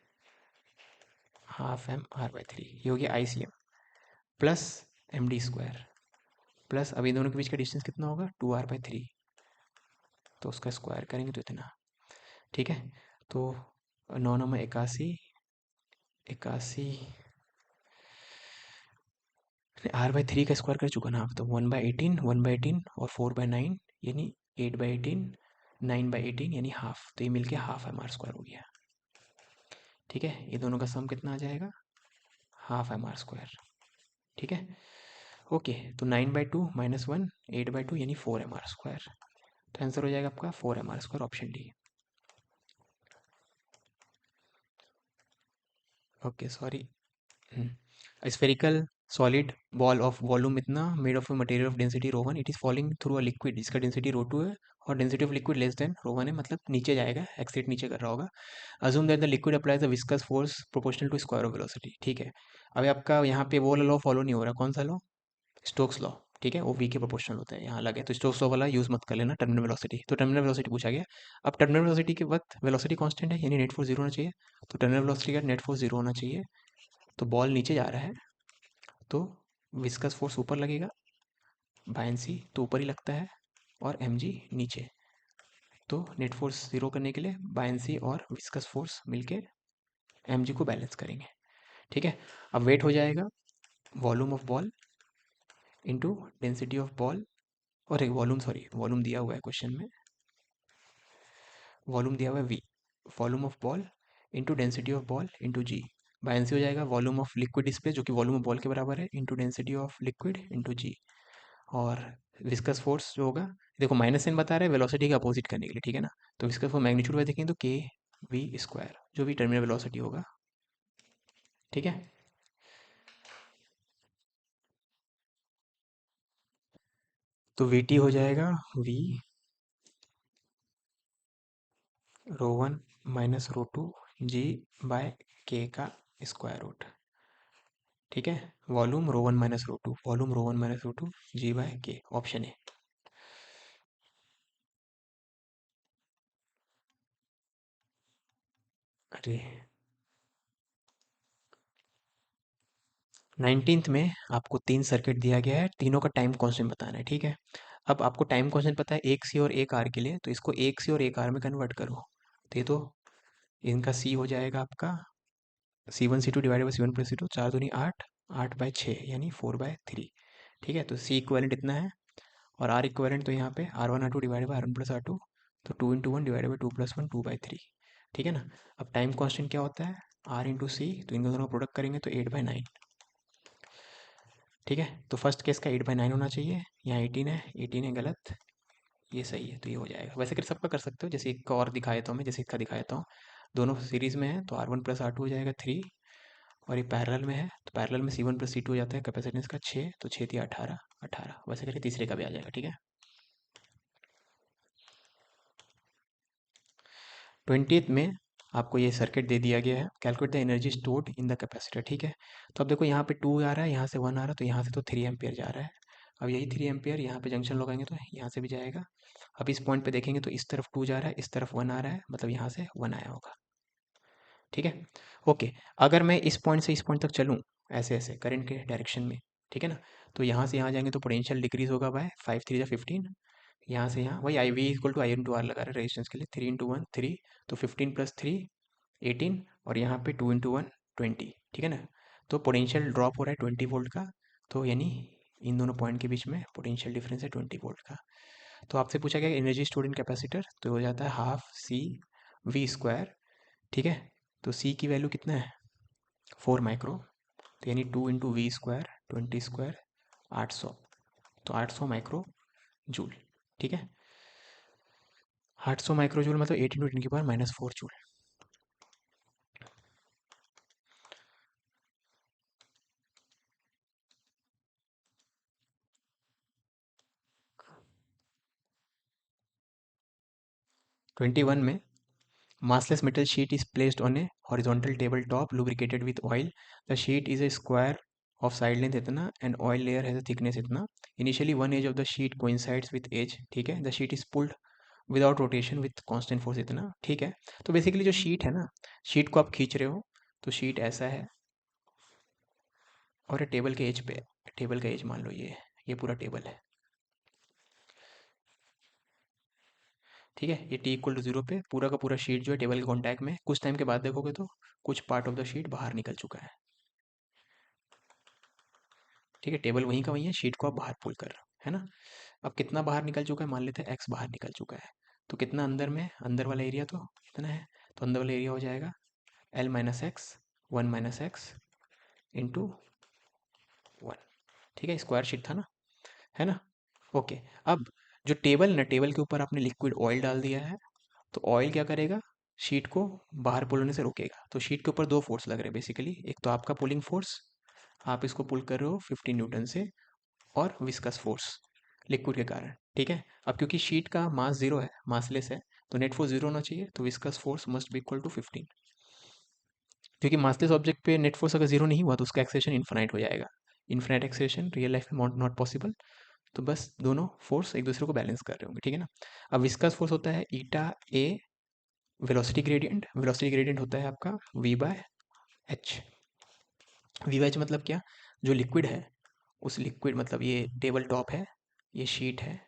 A: हाफ m r/3, ये हो गया ICM, प्लस md² प्लस, अब इन दोनों के बीच का डिस्टेंस कितना होगा 2r/3, तो उसका स्क्वायर करेंगे तो इतना। ठीक है, तो 9×9 = 81, 81 r/3 का स्क्वायर कर चुका ना आप, तो 1/18, 1/18 और 4/9 यानी 8/18, 9/18 यानी हाफ, तो ये मिलके हाफ m r² हो गया। ठीक है, ये दोनों का सम कितना आ जाएगा, हाफ m r²। ठीक है, ओके, तो 9/2 -1 8/2 यानी 4m r², तो आंसर हो जाएगा आपका 4m r², option D. Okay sorry, spherical solid ball of volume इतना made of material of density rho one, it is falling through a liquid जिसका डेंसिटी रो टू है और density of liquid less than rho one है, मतलब नीचे जाएगा, एक्सेट नीचे कर रहा होगा। Assume that the liquid applies the viscous force proportional to square of velocity. ठीक है, अब आपका यहाँ पे वो लॉ फॉलो नहीं हो रहा, कौन सा लॉ? Stokes law. ठीक है, वो वी के प्रोपोर्शनल होता है, यहाँ अलग है, तो स्टोक्स लॉ वाला यूज मत कर लेना। टर्मिनल वेलोसिटी, तो टर्मिनल वेलोसिटी पूछा गया। अब टर्मिनल वेलोसिटी के वक्त वेलोसिटी कांस्टेंट है, यानी नेट फोर्स जीरो होना चाहिए। तो टर्मिनल वेलोसिटी का नेट फोर्स जीरो होना चाहिए। तो बॉल नीचे जा रहा है, तो विस्कस फोर्स ऊपर लगेगा, बायनसी तो ऊपर ही लगता है, और एम जी नीचे। तो नेट फोर्स जीरो करने के लिए बायनसी और विस्कस फोर्स मिलके एम जी को बैलेंस करेंगे। ठीक है, अब वेट हो जाएगा volume of ball into density of ball, और एक वॉल्यूम, सॉरी वॉल्यूम दिया हुआ है क्वेश्चन में, वॉल्यूम दिया हुआ है V, volume of ball into density of ball into g. Buoyancy हो जाएगा वॉल्यूम ऑफ लिक्विड डिस्प्लेस जो कि वॉल्यूम ऑफ बॉल के बराबर है, into density of liquid into g. और विस्कस फोर्स जो होगा, देखो माइनस साइन बता रहे हैं वेलोसिटी के अपोजिट करने के लिए, ठीक है ना। तो विस्कस फोर्स मैग्नीट्यूड वाइज देखेंगे तो के वी स्क्वायर, जो भी टर्मिनल वेलोसिटी होगा। ठीक है, तो वी टी हो जाएगा v rho one minus rho two g by k का स्क्वायर रूट। ठीक है, volume rho one minus rho two, volume rho one minus rho two g by k, option A. अरे 19th में आपको तीन circuit दिया गया है, तीनों का टाइम कांस्टेंट बताना है। ठीक है, अब आपको टाइम कांस्टेंट पता है एक सी और एक आर के लिए, तो इसको एक सी और एक आर में कन्वर्ट करो। तो ये तो इनका सी हो जाएगा आपका C one C two divided by C one plus C two, चार दूनी आठ, आठ बाय छः यानी फोर बाय थ्री। ठीक है, तो सी इक्वेलेंट इतना है, और आर इक्वेलेंट तो यहाँ पे R one R two divided by R one plus are two, तो two into one divided by two plus one, two by three. ठीक है ना। अब टाइम कांस्टेंट क्या होता है? आर इंटू सी, तो इन दोनों का प्रोडक्ट करेंगे तो एट बाई नाइन। ठीक है, तो फर्स्ट केस का एट बाई नाइन होना चाहिए, यहाँ एटीन है, एटीन है गलत, ये सही है, तो ये हो जाएगा। वैसे कर सबका कर सकते हो, जैसे एक का और दिखाया था मैं, जैसे इसका दिखाया था, दोनों सीरीज में है, तो r one plus are two हो जाएगा थ्री, और ये पैरेलल में है, तो पैरेलल में सी वन प्लस सी टू हो जाता है, कैपेसिटेंस का छः, तो छः थी अठारह, अठारह वैसे करके तीसरे का भी आ जाएगा। ठीक है, 20th में आपको ये सर्किट दे दिया गया है, calculate the energy stored in the capacitor. ठीक है, तो अब देखो यहाँ पे टू आ रहा है, यहाँ से वन आ रहा है, तो यहाँ से तो थ्री एम्पियर जा रहा है। अब यही थ्री एम्पियर यहाँ पे जंक्शन लगाएंगे तो यहाँ से भी जाएगा। अब इस पॉइंट पे देखेंगे तो इस तरफ टू जा रहा है, इस तरफ वन आ रहा है, मतलब यहाँ से वन आया होगा। ठीक है, ओके। अगर मैं इस पॉइंट से इस पॉइंट तक चलूँ ऐसे ऐसे करंट के डायरेक्शन में, ठीक है ना, तो यहाँ से यहाँ जाएंगे तो पोटेंशियल डिक्रीज होगा बाय फाइव थ्री या फिफ्टीन। यहाँ से यहाँ वही I V equal to I into R लगा रहे हैं रेजिस्टेंस के लिए, थ्री इंटू वन थ्री, तो फिफ्टीन प्लस थ्री एटीन, और यहाँ पे टू इंटू वन ट्वेंटी। ठीक है ना, तो पोटेंशियल ड्रॉप हो रहा है 20 वोल्ट का, तो यानी इन दोनों पॉइंट के बीच में पोटेंशियल डिफरेंस है 20 वोल्ट का। तो आपसे पूछा गया एनर्जी स्टोर्ड इन कैपेसिटर, तो हो जाता है हाफ सी वी स्क्वायर। ठीक है, तो सी की वैल्यू कितना है? 4 माइक्रो, तो यानी two into v square, twenty square, 800, तो 800 माइक्रो जूल। ठीक है, 800 माइक्रो जूल मतलब 8 × 10⁻⁻⁴ जूल। 21 में massless metal sheet is placed on a horizontal tabletop lubricated with oil. The sheet is a square of side length इतना and oil layer has a thickness इतना. Initially one edge of the sheet coincides with edge. ठीक है, the sheet is pulled without rotation with constant force इतना. ठीक है, तो basically जो sheet है ना, शीट को आप खींच रहे हो, तो शीट ऐसा है, और ये टेबल के एज पे, टेबल का एज मान लो ये पूरा टेबल है। ठीक है, ये टी इक्वल टू जीरो पे पूरा का पूरा शीट जो है टेबल के कॉन्टैक्ट में, कुछ टाइम के बाद देखोगे तो कुछ पार्ट ऑफ द शीट बाहर निकल चुका है। ठीक है, टेबल वहीं का वहीं है, शीट को आप बाहर पुल कर रहे हो, है ना। अब कितना बाहर निकल चुका है, मान लेते हैं एक्स बाहर निकल चुका है, तो कितना अंदर में, अंदर वाला एरिया तो कितना है, तो अंदर वाला एरिया हो जाएगा L minus x, one minus x into one. ठीक है, स्क्वायर शीट था ना, है ना। ओके, अब जो टेबल ना, टेबल के ऊपर आपने लिक्विड ऑयल डाल दिया है, तो ऑयल क्या करेगा, शीट को बाहर पुल होने से रोकेगा। तो शीट के ऊपर दो फोर्स लग रहे हैं बेसिकली, एक तो आपका पुलिंग फोर्स आप इसको पुल कर रहे हो 15 न्यूटन से, और विस्कस फोर्स लिक्विड के कारण, ठीक है। अब क्योंकि शीट का मास जीरो है, मासलेस है, तो नेट फोर्स जीरो होना चाहिए, तो viscous force must be equal to 15। क्योंकि मासलेस ऑब्जेक्ट पे नेट फोर्स अगर जीरो नहीं हुआ तो उसका एक्सेलेरेशन इन्फाइनाइट हो जाएगा। इन्फाइनाइट एक्सेलेरेशन रियल लाइफ में नॉट पॉसिबल। तो बस दोनों फोर्स एक दूसरे को बैलेंस कर रहे होंगे, ठीक है ना। अब विस्कस फोर्स होता है eta a velocity gradient. Velocity gradient होता है आपका v by h. V by h मतलब क्या, जो लिक्विड है उस लिक्विड, मतलब ये टेबल टॉप है, ये शीट है,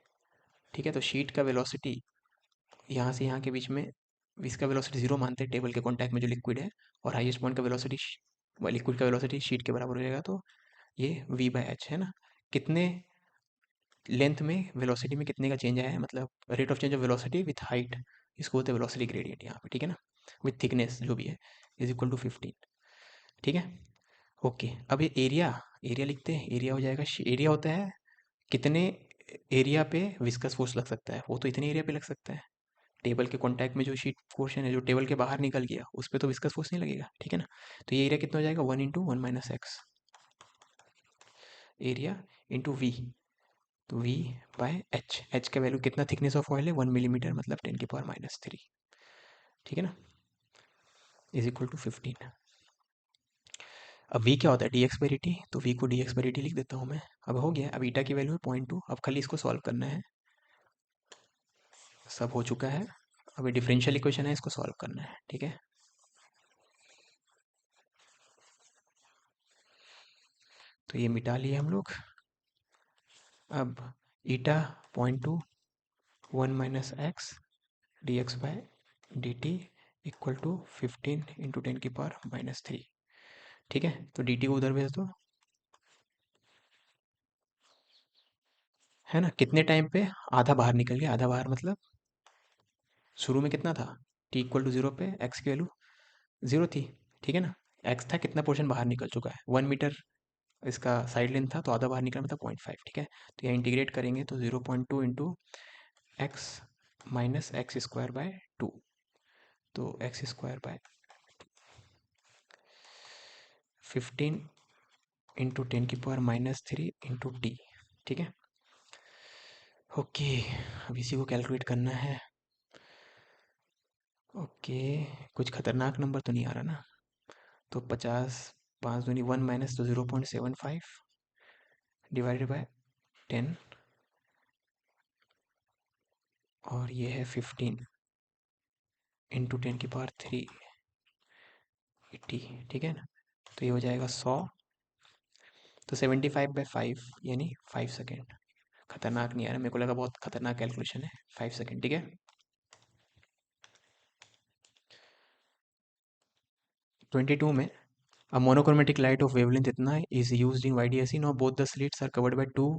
A: ठीक है। तो शीट का वेलोसिटी यहाँ से यहाँ के बीच में, इसका वेलोसिटी जीरो मानते हैं टेबल के कॉन्टैक्ट में जो लिक्विड है, और हाईएस्ट पॉइंट का वेलोसिटी, लिक्विड का वेलोसिटी शीट के बराबर हो जाएगा, तो ये वी बाय एच है ना। कितने लेंथ में, वेलोसिटी में कितने का चेंज आया है, मतलब rate of change of velocity with height, इसको होता है वेलोसिटी ग्रेडियंट यहाँ पे, ठीक है ना। विथ थिकनेस जो भी है, इज इक्वल टू 15, ठीक है। ओके, अब ये एरिया, एरिया लिखते हैं। एरिया हो जाएगा, एरिया होता है कितने एरिया पे विस्कस फोर्स लग सकता है, वो तो इतने एरिया पे लग सकता है। टेबल के कांटेक्ट में जो शीट पोर्शन है, जो टेबल के बाहर निकल गया, उस पर तो विस्कस फोर्स नहीं लगेगा, ठीक है ना। तो ये एरिया कितना हो जाएगा, 1 × 1 - x एरिया इंटू वी। तो वी बाय एच, एच का वैल्यू कितना, थिकनेस ऑफ ऑयल है 1 मिलीमीटर, मतलब 10⁻³ ठीक है ना, इज इक्वल टू 15। अब वी क्या होता है, D x by D T, तो वी को D x by D T लिख देता हूँ मैं। अब हो गया, अब ईटा की वैल्यू है 0.2, अब खाली इसको सॉल्व करना है, सब हो चुका है। अब ये डिफरेंशियल इक्वेशन है, इसको सॉल्व करना है, ठीक है। तो ये मिटा लिए हम लोग। अब eta 0.2 1 - x d x by d t equal to 15 × 10⁻³ ठीक है। तो डी टी को उधर भेज दो, है ना। कितने टाइम पे, आधा बाहर निकल गया, आधा बाहर मतलब शुरू में कितना था, टी इक्वल टू जीरो पे एक्स की वैल्यू जीरो थी, ठीक है ना। एक्स था, कितना पोर्शन बाहर निकल चुका है, 1 मीटर इसका साइड लेंथ था, तो आधा बाहर निकला, मतलब 0.5, ठीक है। तो यहाँ इंटीग्रेट करेंगे तो 0.2 into x minus x square by 2, तो x square by 15 × 10⁻³ into T, ठीक है। ओके, अब इसी को कैलकुलेट करना है। ओके, कुछ खतरनाक नंबर तो नहीं आ रहा ना। तो 50, 5 दूनी 1 माइनस, तो 0.75 डिवाइडेड बाय 10, और ये है 15 × 10⁻³ टी, ठीक है ना। तो ये हो जाएगा 100, तो 75/5 यानी 5 सेकेंड। खतरनाक नहीं आ रहा, मेरे को लगा बहुत खतरनाक कैलकुलेशन है। 5 सेकेंड, ठीक है। 22 में, a monochromatic light of wavelength इतना is used in YDSC. Now both the slits are covered by two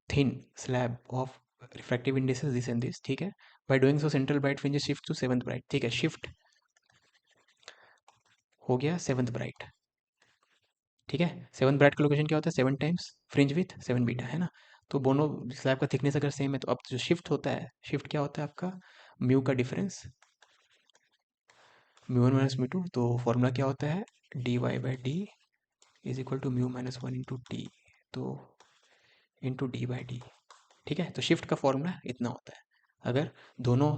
A: thin slab of refractive indices this and this, ठीक है। By doing so central bright fringes shift to seventh bright, ठीक है। Shift हो गया seventh bright, ठीक है। Seventh bright का location क्या होता है, 7 टाइम्स फ्रिंज विथ 7 बीटा, है ना। तो दोनों स्लैब का थिकनेस अगर सेम है, तो अब जो शिफ्ट होता है, शिफ्ट क्या होता है आपका, म्यू का डिफरेंस, μ1 - μ2। तो फॉर्मूला क्या होता है, dy/d is equal to μ - 1 into t, तो इंटू d/d, ठीक है। तो शिफ्ट का फॉर्मूला इतना होता है। अगर दोनों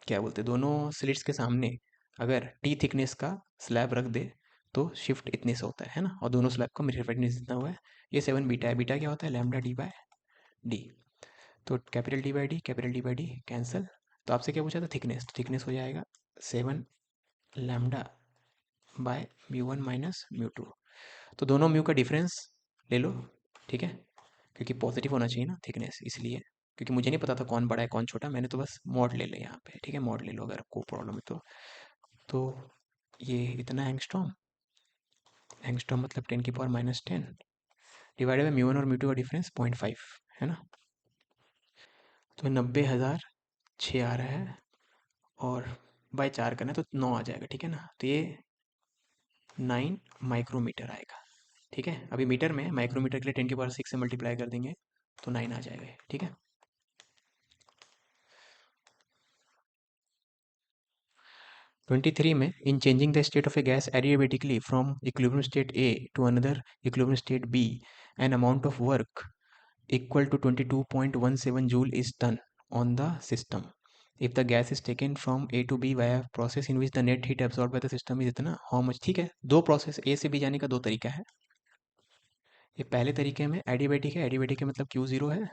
A: क्या बोलते हैं, दोनों स्लिट्स के सामने अगर टी थिकनेस का स्लैब रख दे, तो शिफ्ट इतने से होता है ना। और दोनों स्लैब का रिफ्रैक्टिव इतना हुआ है, ये 7 बीटा है। बीटा क्या होता है, लैम्डा d/d। तो कैपिटल डी कैंसिल। तो आपसे क्या पूछा था, थिकनेस, तो थिकनेस हो जाएगा 7 लैम्डा बाय μ1 - μ2। तो दोनों म्यू का डिफरेंस ले लो, ठीक है। क्योंकि पॉजिटिव होना चाहिए ना थिकनेस, इसलिए। क्योंकि मुझे नहीं पता था कौन बड़ा है कौन छोटा, मैंने तो बस मॉड ले लिया यहाँ पे, ठीक है। मॉड ले लो अगर आपको प्रॉब्लम है तो ये इतना एंगस्ट्रॉम, एंगस्ट्रॉम मतलब 10⁻⁻10 डिवाइडेड बाई μ1 और μ2 का डिफरेंस 0.5, है ना। तो 90,006 आ रहा है, और बाय 4 करना है तो 9 आ जाएगा, ठीक है ना। तो ये 9 माइक्रोमीटर आएगा, ठीक है। अभी मीटर में, माइक्रोमीटर के लिए 10⁻6 से मल्टीप्लाई कर देंगे तो 9 आ जाएगा, ठीक है। 23 में in changing the state of a gas adiabatically from equilibrium state A to another equilibrium state B an amount of work equal to 22.17 joule is done on the system if the gas is taken from A to B via process in which the net heat absorbed by the system is इतना how much। ठीक है, दो process ए से B जाने का दो तरीका है। ये पहले तरीके में एडियाबेटिक है, एडियाबेटिक का मतलब क्यू जीरो है,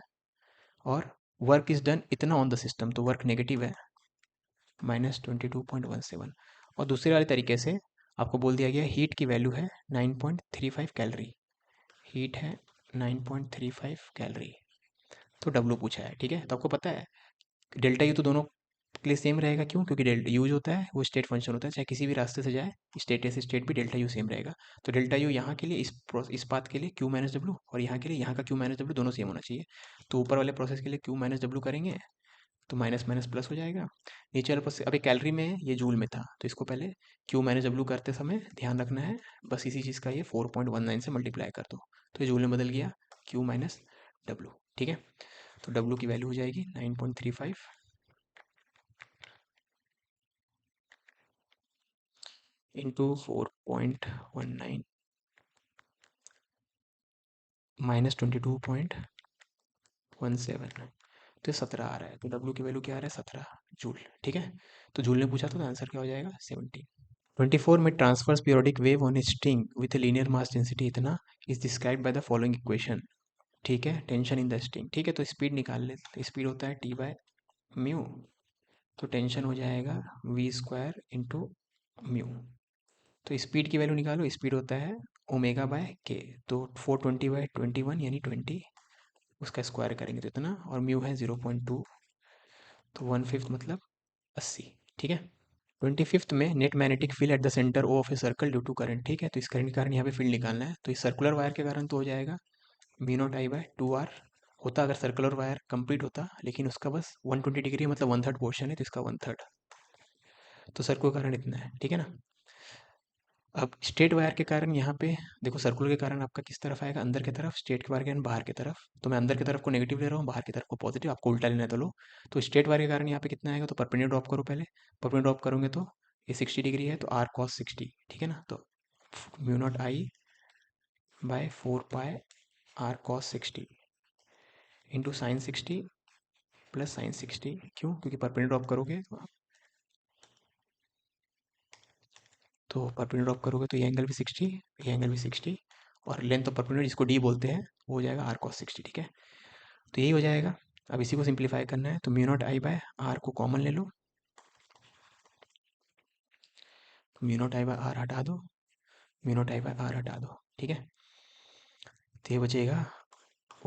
A: और वर्क इज डन इतना ऑन द सिस्टम, तो वर्क नेगेटिव है -22.17। और दूसरे वाले तरीके से आपको बोल दिया गया हीट की वैल्यू है 9.35 कैलोरी, हीट है 9.35 कैलोरी, तो डब्लू पूछा है। ठीक है, तो आपको पता है डेल्टा यू तो दोनों के लिए सेम रहेगा, क्यों? क्योंकि डेल्टा यूज होता है वो स्टेट फंक्शन होता है, चाहे किसी भी रास्ते से जाए स्टेट ए से स्टेट भी डेल्टा यू सेम रहेगा। तो डेल्टा यू यहाँ के लिए इस पाथ के लिए क्यू माइनस डब्लू, और यहाँ के लिए यहाँ का क्यू माइनस डब्लू दोनों सेम होना चाहिए। तो ऊपर वाले प्रोसेस के लिए क्यू माइनस डब्लू करेंगे तो माइनस माइनस प्लस हो जाएगा। नीचे वाले प्रोसेस अभी कैलोरी में है, ये जूल में था, तो इसको पहले क्यू माइनस डब्लू करते समय ध्यान रखना है, बस इसी चीज़ का ये 4.19 से मल्टीप्लाई कर दो, तो ये जूल में बदल गया क्यू माइनस डब्लू। ठीक है, तो डब्लू की वैल्यू हो जाएगी 9.35 इंटू 4.19 माइनस 22.17, तो ये 17 आ रहा है। तो डब्ल्यू की वैल्यू क्या आ रहा है? 17 जूल। ठीक है, तो जूल ने पूछा था, तो आंसर क्या हो जाएगा? 17। 24 में transfers periodic wave on string with linear mass density इतना is describe by the following equation. ठीक है, टेंशन इन द स्ट्रिंग। ठीक है, तो स्पीड निकाल ले, तो स्पीड होता है टी बाय म्यू, तो टेंशन हो जाएगा वी स्क्वायर इंटू म्यू। तो स्पीड की वैल्यू निकालो, स्पीड होता है ओमेगा बाय के, तो 420/21 यानी 20, उसका स्क्वायर करेंगे तो इतना, और म्यू है 0.2, तो 1/5 मतलब 80। ठीक है, 25th में net magnetic field at the centre O of a circle due to current. ठीक है, तो इस करंट के कारण यहाँ पे फील्ड निकालना है, तो इस सर्कुलर वायर के कारण तो हो जाएगा V0I/2R होता, अगर सर्कुलर वायर कंप्लीट होता, लेकिन उसका बस 120 डिग्री मतलब वन थर्ड पोर्शन है, तो इसका वन थर्ड, तो सर्कुलर करंट इतना है। ठीक है ना, अब स्ट्रेट वायर के कारण यहाँ पे देखो, सर्कुलर के कारण आपका किस तरफ आएगा? अंदर की तरफ, स्ट्रेट के वायर के कारण बाहर की तरफ, तो मैं अंदर की तरफ को नेगेटिव ले रहा हूँ, बाहर की तरफ को पॉजिटिव, आपको उल्टा लेना है तो लो। तो स्ट्रेट वायर के कारण यहाँ पे कितना आएगा? तो परपेंडिकुलर ड्रॉप करो पहले, परपेंडिकुलर ड्रॉप करोगे तो ये 60 डिग्री है, तो आर कॉस 60। ठीक है ना, तो μ0I/4 pi r cos 60 into sine 60 plus sine 60। क्यों? क्योंकि परपेंडिकुलर ड्रॉप करोगे तो परपेंडिकुलर ड्रॉप करोगे तो ये एंगल भी 60, ये एंगल भी 60, और लेंथ ऑफ परपेंडिकुलर जिसको डी बोलते हैं वो हो जाएगा आर कॉस 60। ठीक है, तो यही हो जाएगा। अब इसी को सिंप्लीफाई करना है, तो μ0I/r को कॉमन ले लो, μ0I/r हटा दो, μ0I/r हटा दो। ठीक है, तो ये बचेगा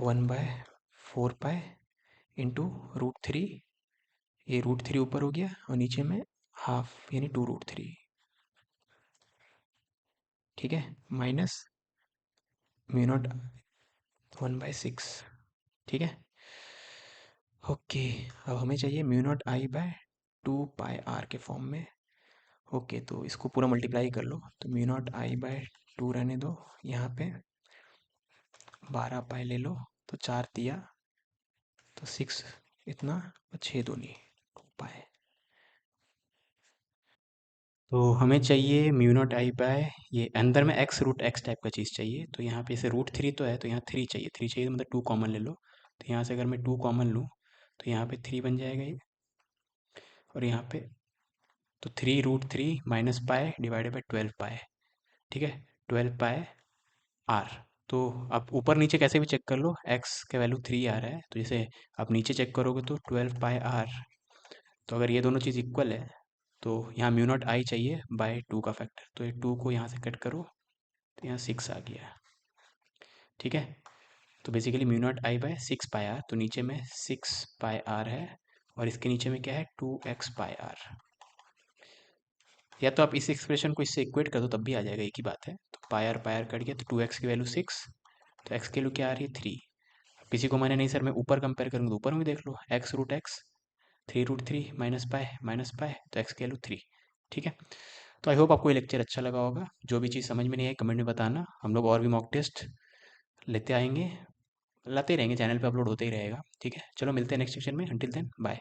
A: 1/4 पाई इंटू √3, ये √3 ऊपर हो गया, और नीचे में हाफ यानी 2√3। ठीक है, माइनस μ0 1/6। ठीक है, ओके, अब हमें चाहिए μ0I/2 पाई r के फॉर्म में। ओके, तो इसको पूरा मल्टीप्लाई कर लो, तो μ0I/2 रहने दो, यहाँ पे 12 पाई ले लो, तो 4 दिया, तो 6 इतना, 6 दूनी 2 पाई। तो हमें चाहिए μ0I/, ये अंदर में x√x टाइप का चीज़ चाहिए, तो यहाँ पे इसे √3 तो है, तो यहाँ 3 चाहिए, 3 चाहिए तो मतलब 2 कॉमन ले लो, तो यहाँ से अगर मैं 2 कॉमन लूँ तो यहाँ पे 3 बन जाएगा ये, और यहाँ पे तो 3√3 माइनस पाई डिवाइडेड बाई 12 पाई। ठीक है, 12 पाई r। तो आप ऊपर नीचे कैसे भी चेक कर लो, x का वैल्यू 3 आ रहा है, तो जैसे आप नीचे चेक करोगे तो 12 पाई r, तो अगर ये दोनों चीज़ इक्वल है तो यहाँ μ0I चाहिए बाय 2 का फैक्टर, तो ये 2 को यहाँ से कट करो, तो यहाँ 6 आ गया। ठीक है, तो बेसिकली μ0I/6 पाई r, तो नीचे में 6 पाई r है, और इसके नीचे में क्या है? 2x/r। या तो आप इस एक्सप्रेशन को इससे इक्वेट कर दो, तब भी आ जाएगा, एक ही बात है। तो पाई आर कट गया, तो 2x की वैल्यू 6, तो x की वैल्यू क्या आ रही है? 3। किसी को मैंने नहीं सर मैं ऊपर कंपेयर करूँगा, तो ऊपर में भी देख लो, x√x 3√3 माइनस पाई, तो x की वैल्यू 3। ठीक है, तो आई होप आपको ये लेक्चर अच्छा लगा होगा। जो भी चीज़ समझ में नहीं आई कमेंट में बताना, हम लोग और भी मॉक टेस्ट लेते आएंगे, लाते ही रहेंगे, चैनल पे अपलोड होते ही रहेगा। ठीक है, चलो मिलते हैं नेक्स्ट सेक्शन में, अंटिल देन बाय।